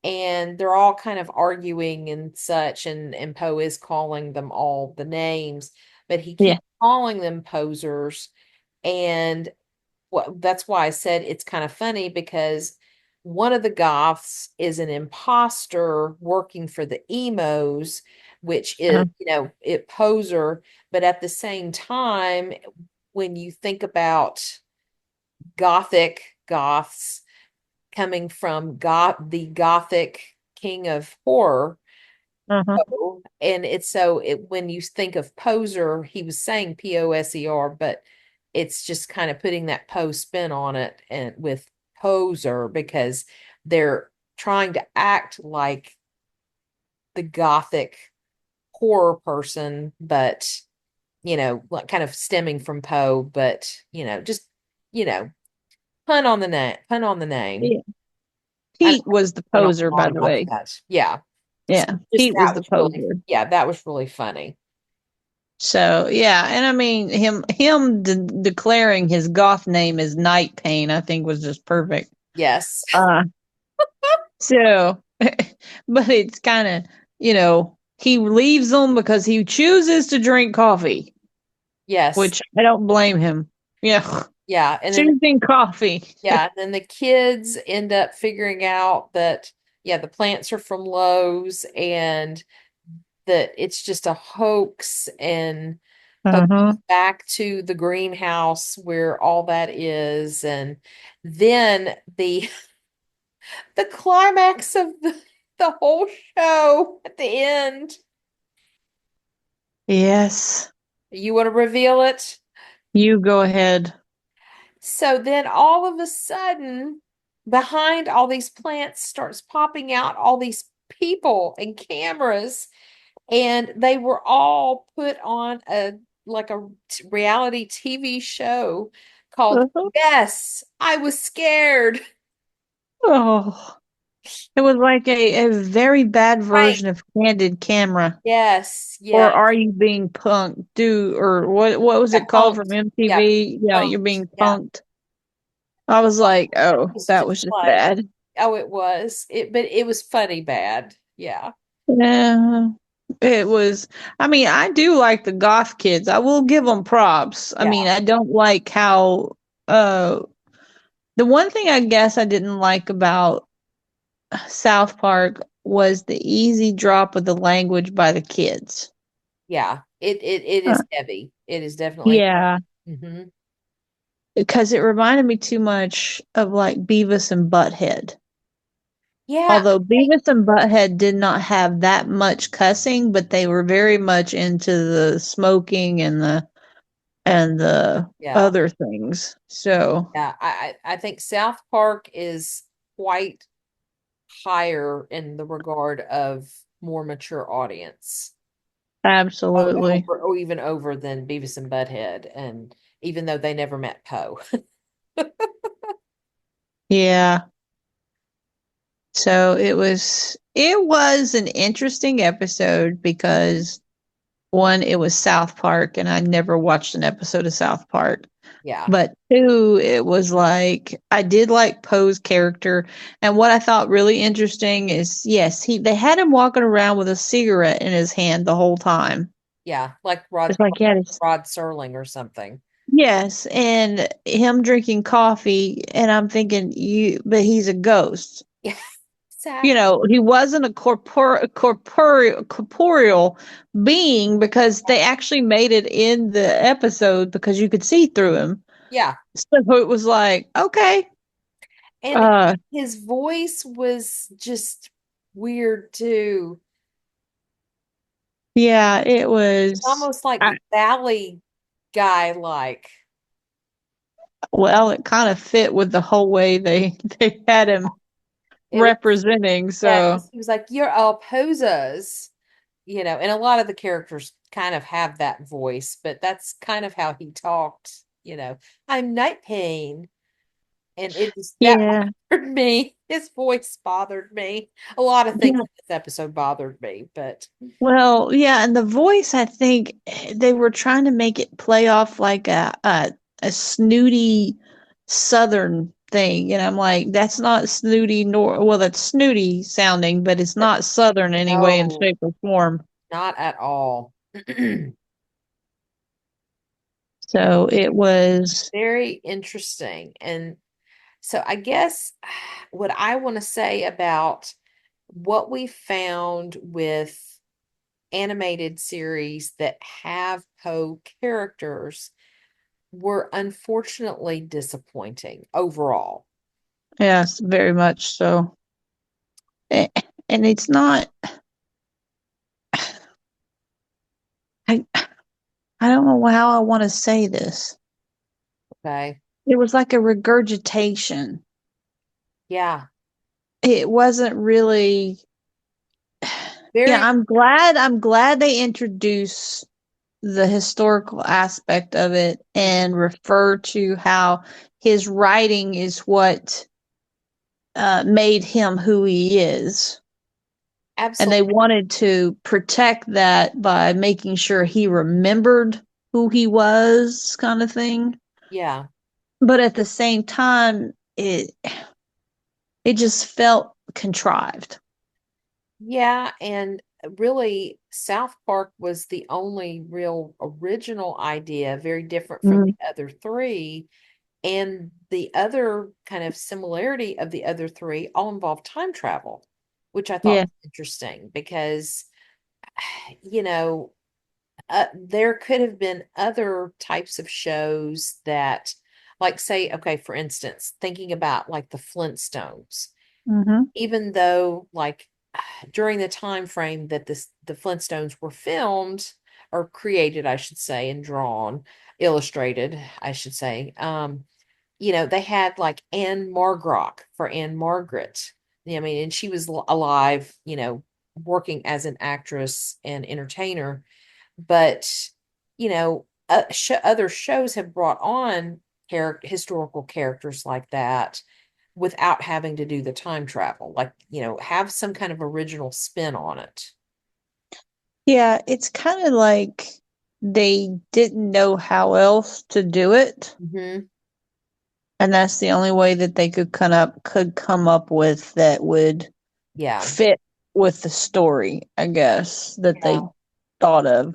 Speaker 1: And they're all kind of arguing and such, and Poe is calling them all the names, but he
Speaker 2: Yeah.
Speaker 1: keeps calling them posers. And that's why I said it's kind of funny because one of the goths is an imposter working for the emos, which is,
Speaker 2: Uh,
Speaker 1: it poser. But at the same time, when you think about goths coming from the gothic king of horror,
Speaker 2: uh-huh.
Speaker 1: and it's so when you think of poser, he was saying POSER, but it's just kind of putting that Poe spin on it and with poser because they're trying to act like the gothic horror person, but like kind of stemming from Poe, but just you know, pun on the name.
Speaker 2: Yeah.
Speaker 1: I know
Speaker 2: Pete was the
Speaker 1: went on
Speaker 2: poser,
Speaker 1: a lot
Speaker 2: by the
Speaker 1: about
Speaker 2: way.
Speaker 1: that. Yeah. So
Speaker 2: Yeah,
Speaker 1: just
Speaker 2: Pete was
Speaker 1: that
Speaker 2: the
Speaker 1: was really,
Speaker 2: poser.
Speaker 1: yeah, that was really funny.
Speaker 2: So yeah, and I mean declaring his goth name as Night Pain, I think was just perfect.
Speaker 1: Yes.
Speaker 2: Uh, so, but it's kind of he leaves them because he chooses to drink coffee,
Speaker 1: Yes.
Speaker 2: which I don't blame him. Yeah,
Speaker 1: Yeah. And then
Speaker 2: choosing coffee.
Speaker 1: yeah, and then the kids end up figuring out that yeah, the plants are from Lowe's and that it's just a hoax, and Poe
Speaker 2: Uh-huh.
Speaker 1: goes back to the greenhouse where all that is, and then the climax of the whole show at the end.
Speaker 2: Yes,
Speaker 1: You want to reveal it?
Speaker 2: you go ahead.
Speaker 1: So then all of a sudden, behind all these plants starts popping out all these people and cameras, and they were all put on a like a reality TV show called
Speaker 2: Uh-huh.
Speaker 1: Yes, I Was Scared.
Speaker 2: Oh, it was like a very bad
Speaker 1: Right.
Speaker 2: version of Candid Camera.
Speaker 1: Yes,
Speaker 2: Or
Speaker 1: yeah.
Speaker 2: are you being punked? Or what was
Speaker 1: Yeah,
Speaker 2: it called from
Speaker 1: punked. Yeah,
Speaker 2: MTV? Yeah, you're
Speaker 1: punked.
Speaker 2: being
Speaker 1: Yeah.
Speaker 2: punked. I was like, oh,
Speaker 1: It's
Speaker 2: that
Speaker 1: just
Speaker 2: was just
Speaker 1: like,
Speaker 2: bad.
Speaker 1: oh, it was. But it was funny bad. Yeah.
Speaker 2: Yeah, it was. I mean, I do like the goth kids. I will give them props. I
Speaker 1: Yeah.
Speaker 2: mean, I don't like how uh the one thing I guess I didn't like about South Park was the easy drop of the language by the kids.
Speaker 1: Yeah. It
Speaker 2: Uh,
Speaker 1: is heavy. It is definitely.
Speaker 2: yeah,
Speaker 1: Hmm.
Speaker 2: because it reminded me too much of like Beavis and Butthead.
Speaker 1: Yeah.
Speaker 2: Although Beavis and Butthead did not have that much cussing, but they were very much into the smoking and the
Speaker 1: Yeah.
Speaker 2: other things. So,
Speaker 1: Yeah. I think South Park is quite higher in the regard of more mature audience. Oh,
Speaker 2: absolutely.
Speaker 1: over, or even over than Beavis and Butthead, and even though they never met Poe.
Speaker 2: Yeah. So it was an interesting episode because one, it was South Park and I never watched an episode of South Park.
Speaker 1: Yeah.
Speaker 2: But two, it was like I did like Poe's character, and what I thought really interesting is yes, they had him walking around with a cigarette in his hand the whole time.
Speaker 1: Yeah. Like
Speaker 2: It's like he had his
Speaker 1: Rod Serling or something.
Speaker 2: yes, and him drinking coffee, and I'm thinking but he's a ghost.
Speaker 1: Yeah. Exactly.
Speaker 2: He wasn't a corporeal being because they actually made it in the episode because you could see through him.
Speaker 1: Yeah.
Speaker 2: So it was like, okay,
Speaker 1: And
Speaker 2: uh,
Speaker 1: his voice was just weird too.
Speaker 2: yeah, it was.
Speaker 1: Almost like
Speaker 2: I,
Speaker 1: Valley guy like.
Speaker 2: well, it kind of fit with the whole way they they had him
Speaker 1: It was
Speaker 2: representing.
Speaker 1: yeah,
Speaker 2: So
Speaker 1: because he was like, "You're all posers," and a lot of the characters kind of have that voice, but that's kind of how he talked. I'm Night Pain. And that
Speaker 2: yeah,
Speaker 1: bothered me. His voice bothered me. A lot of things
Speaker 2: yeah.
Speaker 1: in this episode bothered me, but
Speaker 2: Well, yeah, and the voice, I think they were trying to make it play off like a snooty Southern thing, and I'm like, that's not snooty nor well, that's snooty sounding, but it's
Speaker 1: but
Speaker 2: not Southern any way in
Speaker 1: no,
Speaker 2: shape or form.
Speaker 1: not at all.
Speaker 2: So it was,
Speaker 1: Very interesting. And so I guess what I want to say about what we found with animated series that have Poe characters were unfortunately disappointing overall.
Speaker 2: yes, very much so. A- And it's not, I, I don't know how I want to say this.
Speaker 1: Okay.
Speaker 2: It was like a regurgitation.
Speaker 1: Yeah.
Speaker 2: It wasn't really, yeah,
Speaker 1: Very,
Speaker 2: I'm glad they introduce the historical aspect of it and refer to how his writing is what made him who he is. And they
Speaker 1: Absolutely.
Speaker 2: wanted to protect that by making sure he remembered who he was, kind of thing.
Speaker 1: Yeah.
Speaker 2: But at the same time, it just felt contrived.
Speaker 1: Yeah, and really, South Park was the only real original idea, very different from
Speaker 2: Mhm.
Speaker 1: the other three. And the other kind of similarity of the other three all involved time travel, which I thought
Speaker 2: Yeah.
Speaker 1: was interesting because, you know, there could have been other types of shows that, like, say, okay, for instance, thinking about like the Flintstones,
Speaker 2: Hmm.
Speaker 1: even though like during the time frame that the Flintstones were filmed or created, I should say, and drawn, illustrated, I should say, they had like Anne Margrock for Anne Margaret. I mean, and she was alive, working as an actress and entertainer. But, other shows have brought on historical characters like that without having to do the time travel, like, have some kind of original spin on it.
Speaker 2: Yeah, it's kind of like they didn't know how else to do it,
Speaker 1: Hmm.
Speaker 2: and that's the only way that they could come up with that would
Speaker 1: Yeah.
Speaker 2: fit with the story, I guess, that
Speaker 1: Yeah.
Speaker 2: they thought of.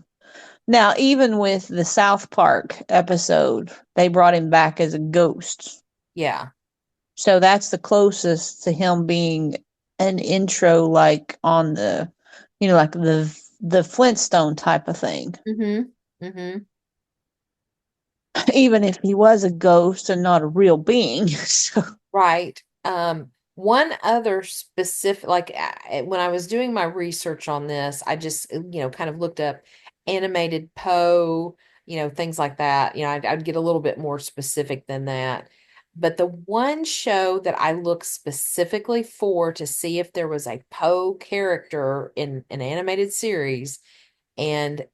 Speaker 2: Now, even with the South Park episode, they brought him back as a ghost.
Speaker 1: Yeah.
Speaker 2: So that's the closest to him being an intro, like on like the Flintstone type of thing.
Speaker 1: Hmm. Hmm.
Speaker 2: Even if he was a ghost and not a real being. So
Speaker 1: Right. One other specific, like when I was doing my research on this, I just, kind of looked up animated Poe, things like that. I'd get a little bit more specific than that. But the one show that I looked specifically for to see if there was a Poe character in an animated series, and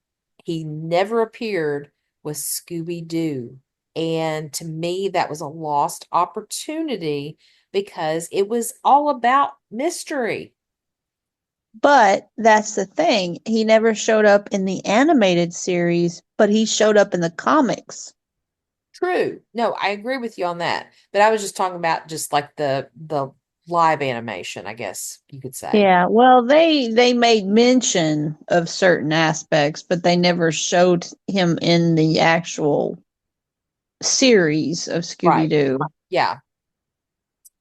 Speaker 1: he never appeared, was Scooby Doo. And to me, that was a lost opportunity because it was all about mystery.
Speaker 2: but that's the thing. He never showed up in the animated series, but he showed up in the comics.
Speaker 1: True. No, I agree with you on that. But I was just talking about just like the live animation, I guess you could say.
Speaker 2: Yeah, well, they made mention of certain aspects, but they never showed him in the actual series of Scooby
Speaker 1: Right.
Speaker 2: Doo.
Speaker 1: Yeah.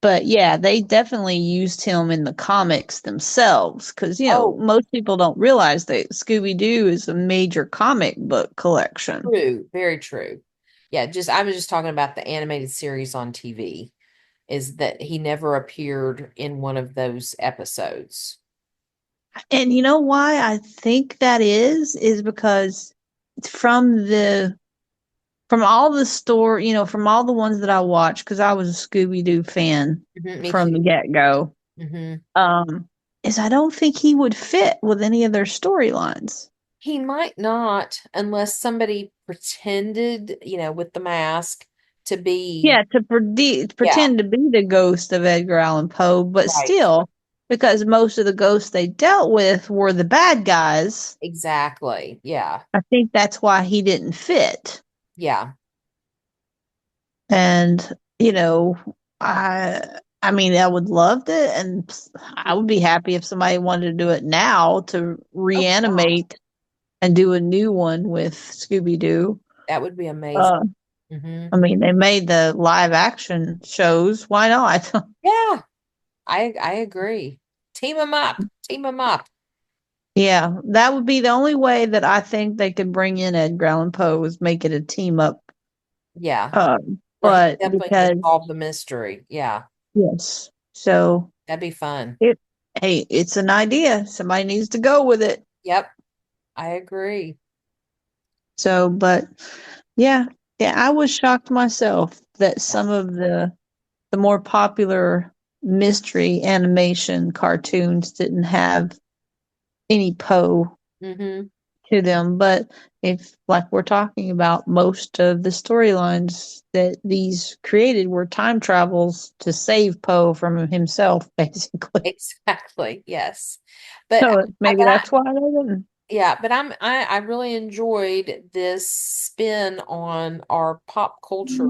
Speaker 2: But yeah, they definitely used him in the comics themselves because,
Speaker 1: Oh,
Speaker 2: most people don't realize that Scooby Doo is a major comic book collection.
Speaker 1: true. Very true. Yeah, just I was just talking about the animated series on TV, is that he never appeared in one of those episodes.
Speaker 2: And you know why I think that is because from the from all the store, from all the ones that I watched, because I was a Scooby Doo fan
Speaker 1: Mhm, me
Speaker 2: from the
Speaker 1: too.
Speaker 2: get go,
Speaker 1: Hmm.
Speaker 2: um, is I don't think he would fit with any of their storylines.
Speaker 1: He might not unless somebody pretended, with the mask to be,
Speaker 2: Yeah, to
Speaker 1: yeah,
Speaker 2: pretend to be the ghost of Edgar Allan Poe, but
Speaker 1: right.
Speaker 2: still, because most of the ghosts they dealt with were the bad guys,
Speaker 1: Exactly. Yeah.
Speaker 2: I think that's why he didn't fit.
Speaker 1: Yeah.
Speaker 2: And, I mean, I would love to, and I would be happy if somebody wanted to do it now to
Speaker 1: Oh, God,
Speaker 2: reanimate and do a new one with Scooby Doo.
Speaker 1: that would be amazing.
Speaker 2: Uh,
Speaker 1: Hmm.
Speaker 2: I mean, they made the live action shows. Why not?
Speaker 1: Yeah, I agree. Team them up. Team them up.
Speaker 2: Yeah, that would be the only way that I think they could bring in Edgar Allan Poe is make it a team up.
Speaker 1: Yeah. Where he
Speaker 2: But
Speaker 1: definitely can
Speaker 2: because
Speaker 1: solve the mystery. Yeah.
Speaker 2: yes, so
Speaker 1: That'd be fun.
Speaker 2: it hey, it's an idea. Somebody needs to go with it.
Speaker 1: Yep. I agree.
Speaker 2: So, but yeah, yeah, I was shocked myself that
Speaker 1: Yeah.
Speaker 2: some of the more popular mystery animation cartoons didn't have any Poe
Speaker 1: Hmm.
Speaker 2: to them. But if, like we're talking about, most of the storylines that these created were time travels to save Poe from himself, basically.
Speaker 1: Exactly. Yes. But
Speaker 2: So maybe
Speaker 1: but I
Speaker 2: that's why they didn't.
Speaker 1: yeah, but I really enjoyed this spin on our pop culture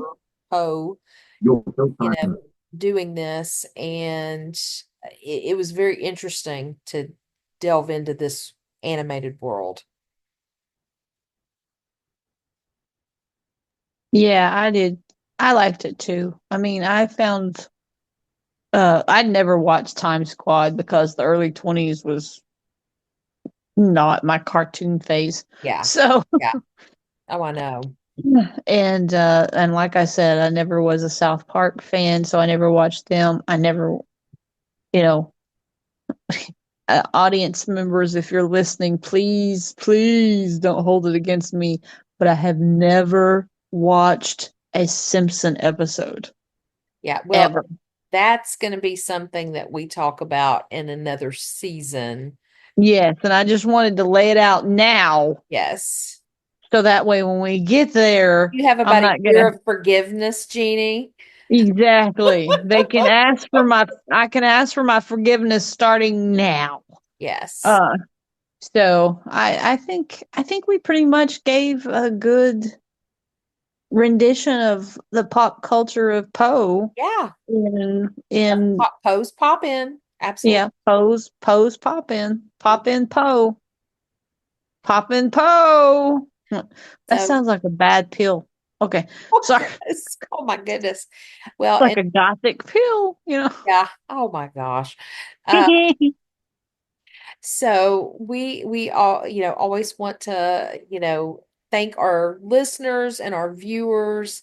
Speaker 1: Poe, you know, doing this, and it was very interesting to delve into this animated world.
Speaker 2: Yeah, I did. I liked it too. I mean, I found I'd never watched Time Squad because the early 20s was not my cartoon phase.
Speaker 1: Yeah.
Speaker 2: So,
Speaker 1: Yeah. Oh, I know.
Speaker 2: and like I said, I never was a South Park fan, so I never watched them. I never, you know, audience members, if you're listening, please don't hold it against me, but I have never watched a Simpson episode
Speaker 1: Yeah. Well,
Speaker 2: ever.
Speaker 1: that's going to be something that we talk about in another season.
Speaker 2: Yes, and I just wanted to lay it out now
Speaker 1: Yes.
Speaker 2: so that way when we get there,
Speaker 1: You have
Speaker 2: I'm
Speaker 1: about a
Speaker 2: not
Speaker 1: year
Speaker 2: gonna
Speaker 1: of forgiveness, Jeannie.
Speaker 2: exactly. They can ask for my I can ask for my forgiveness starting now.
Speaker 1: Yes.
Speaker 2: Uh so I think we pretty much gave a good rendition of the pop culture of Poe
Speaker 1: Yeah.
Speaker 2: in
Speaker 1: Pose pop in. Absolutely.
Speaker 2: yeah, Poe's pop in Poe. Pop in Poe. That
Speaker 1: So,
Speaker 2: sounds like a bad pill. Okay.
Speaker 1: oh,
Speaker 2: Sorry.
Speaker 1: yes. Oh my goodness. Well,
Speaker 2: Like
Speaker 1: and
Speaker 2: a gothic pill, you know.
Speaker 1: yeah. Oh my gosh. Uh, So we all, always want to, thank our listeners and our viewers.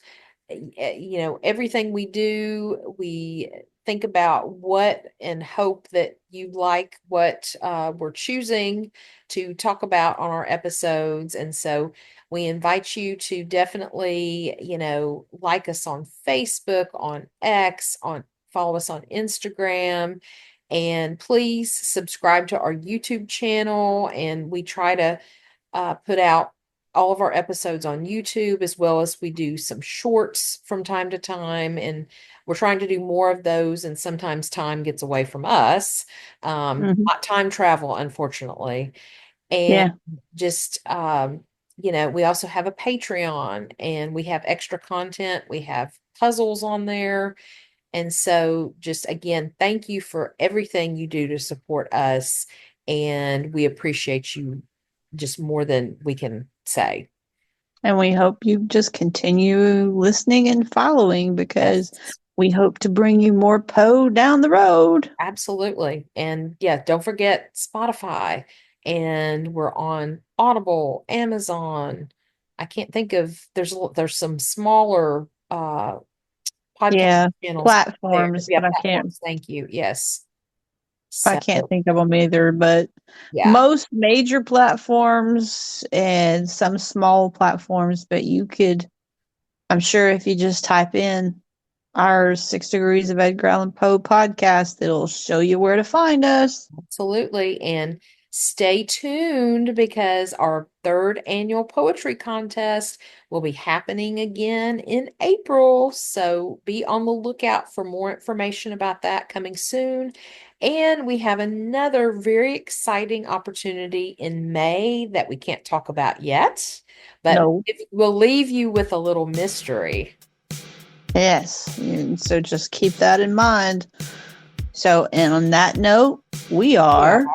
Speaker 1: Everything we do, we think about what and hope that you like what we're choosing to talk about on our episodes. And so we invite you to definitely, like us on Facebook, on X, on follow us on Instagram. And please subscribe to our YouTube channel. And we try to put out all of our episodes on YouTube, as well as we do some shorts from time to time. And we're trying to do more of those. And sometimes time gets away from us.
Speaker 2: Mhm.
Speaker 1: Not time travel, unfortunately. And
Speaker 2: Yeah.
Speaker 1: just, we also have a Patreon and we have extra content. We have puzzles on there. And so, just again, thank you for everything you do to support us. And we appreciate you just more than we can say.
Speaker 2: And we hope you just continue listening and following because
Speaker 1: Yes,
Speaker 2: we hope to bring you more Poe down the road.
Speaker 1: absolutely. And yeah, don't forget Spotify. And we're on Audible, Amazon. I can't think of there's some smaller podcast
Speaker 2: Yeah,
Speaker 1: channels out there.
Speaker 2: platforms,
Speaker 1: Yeah,
Speaker 2: but
Speaker 1: platforms. Thank you. Yes.
Speaker 2: I
Speaker 1: So
Speaker 2: can't think of them either. But
Speaker 1: yeah,
Speaker 2: most major platforms and some small platforms, but you could, I'm sure if you just type in our 6 Degrees of Edgar Allan Poe podcast, it'll show you where to find us.
Speaker 1: absolutely. And stay tuned because our third annual poetry contest will be happening again in April. So be on the lookout for more information about that coming soon. And we have another very exciting opportunity in May that we can't talk about yet, but
Speaker 2: No.
Speaker 1: we'll leave you with a little mystery.
Speaker 2: Yes. And so just keep that in mind. So, and on that note, we
Speaker 1: We are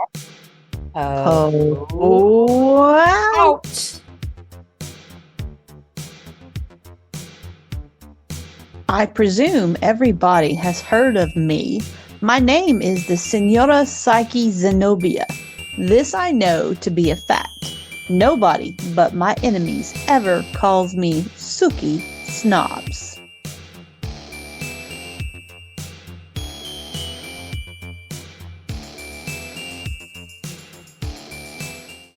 Speaker 2: are Poe out.
Speaker 1: out.
Speaker 2: I presume everybody has heard of me. My name is the Senora Psyche Zenobia. This I know to be a fact. Nobody but my enemies ever calls me Suki Snobs.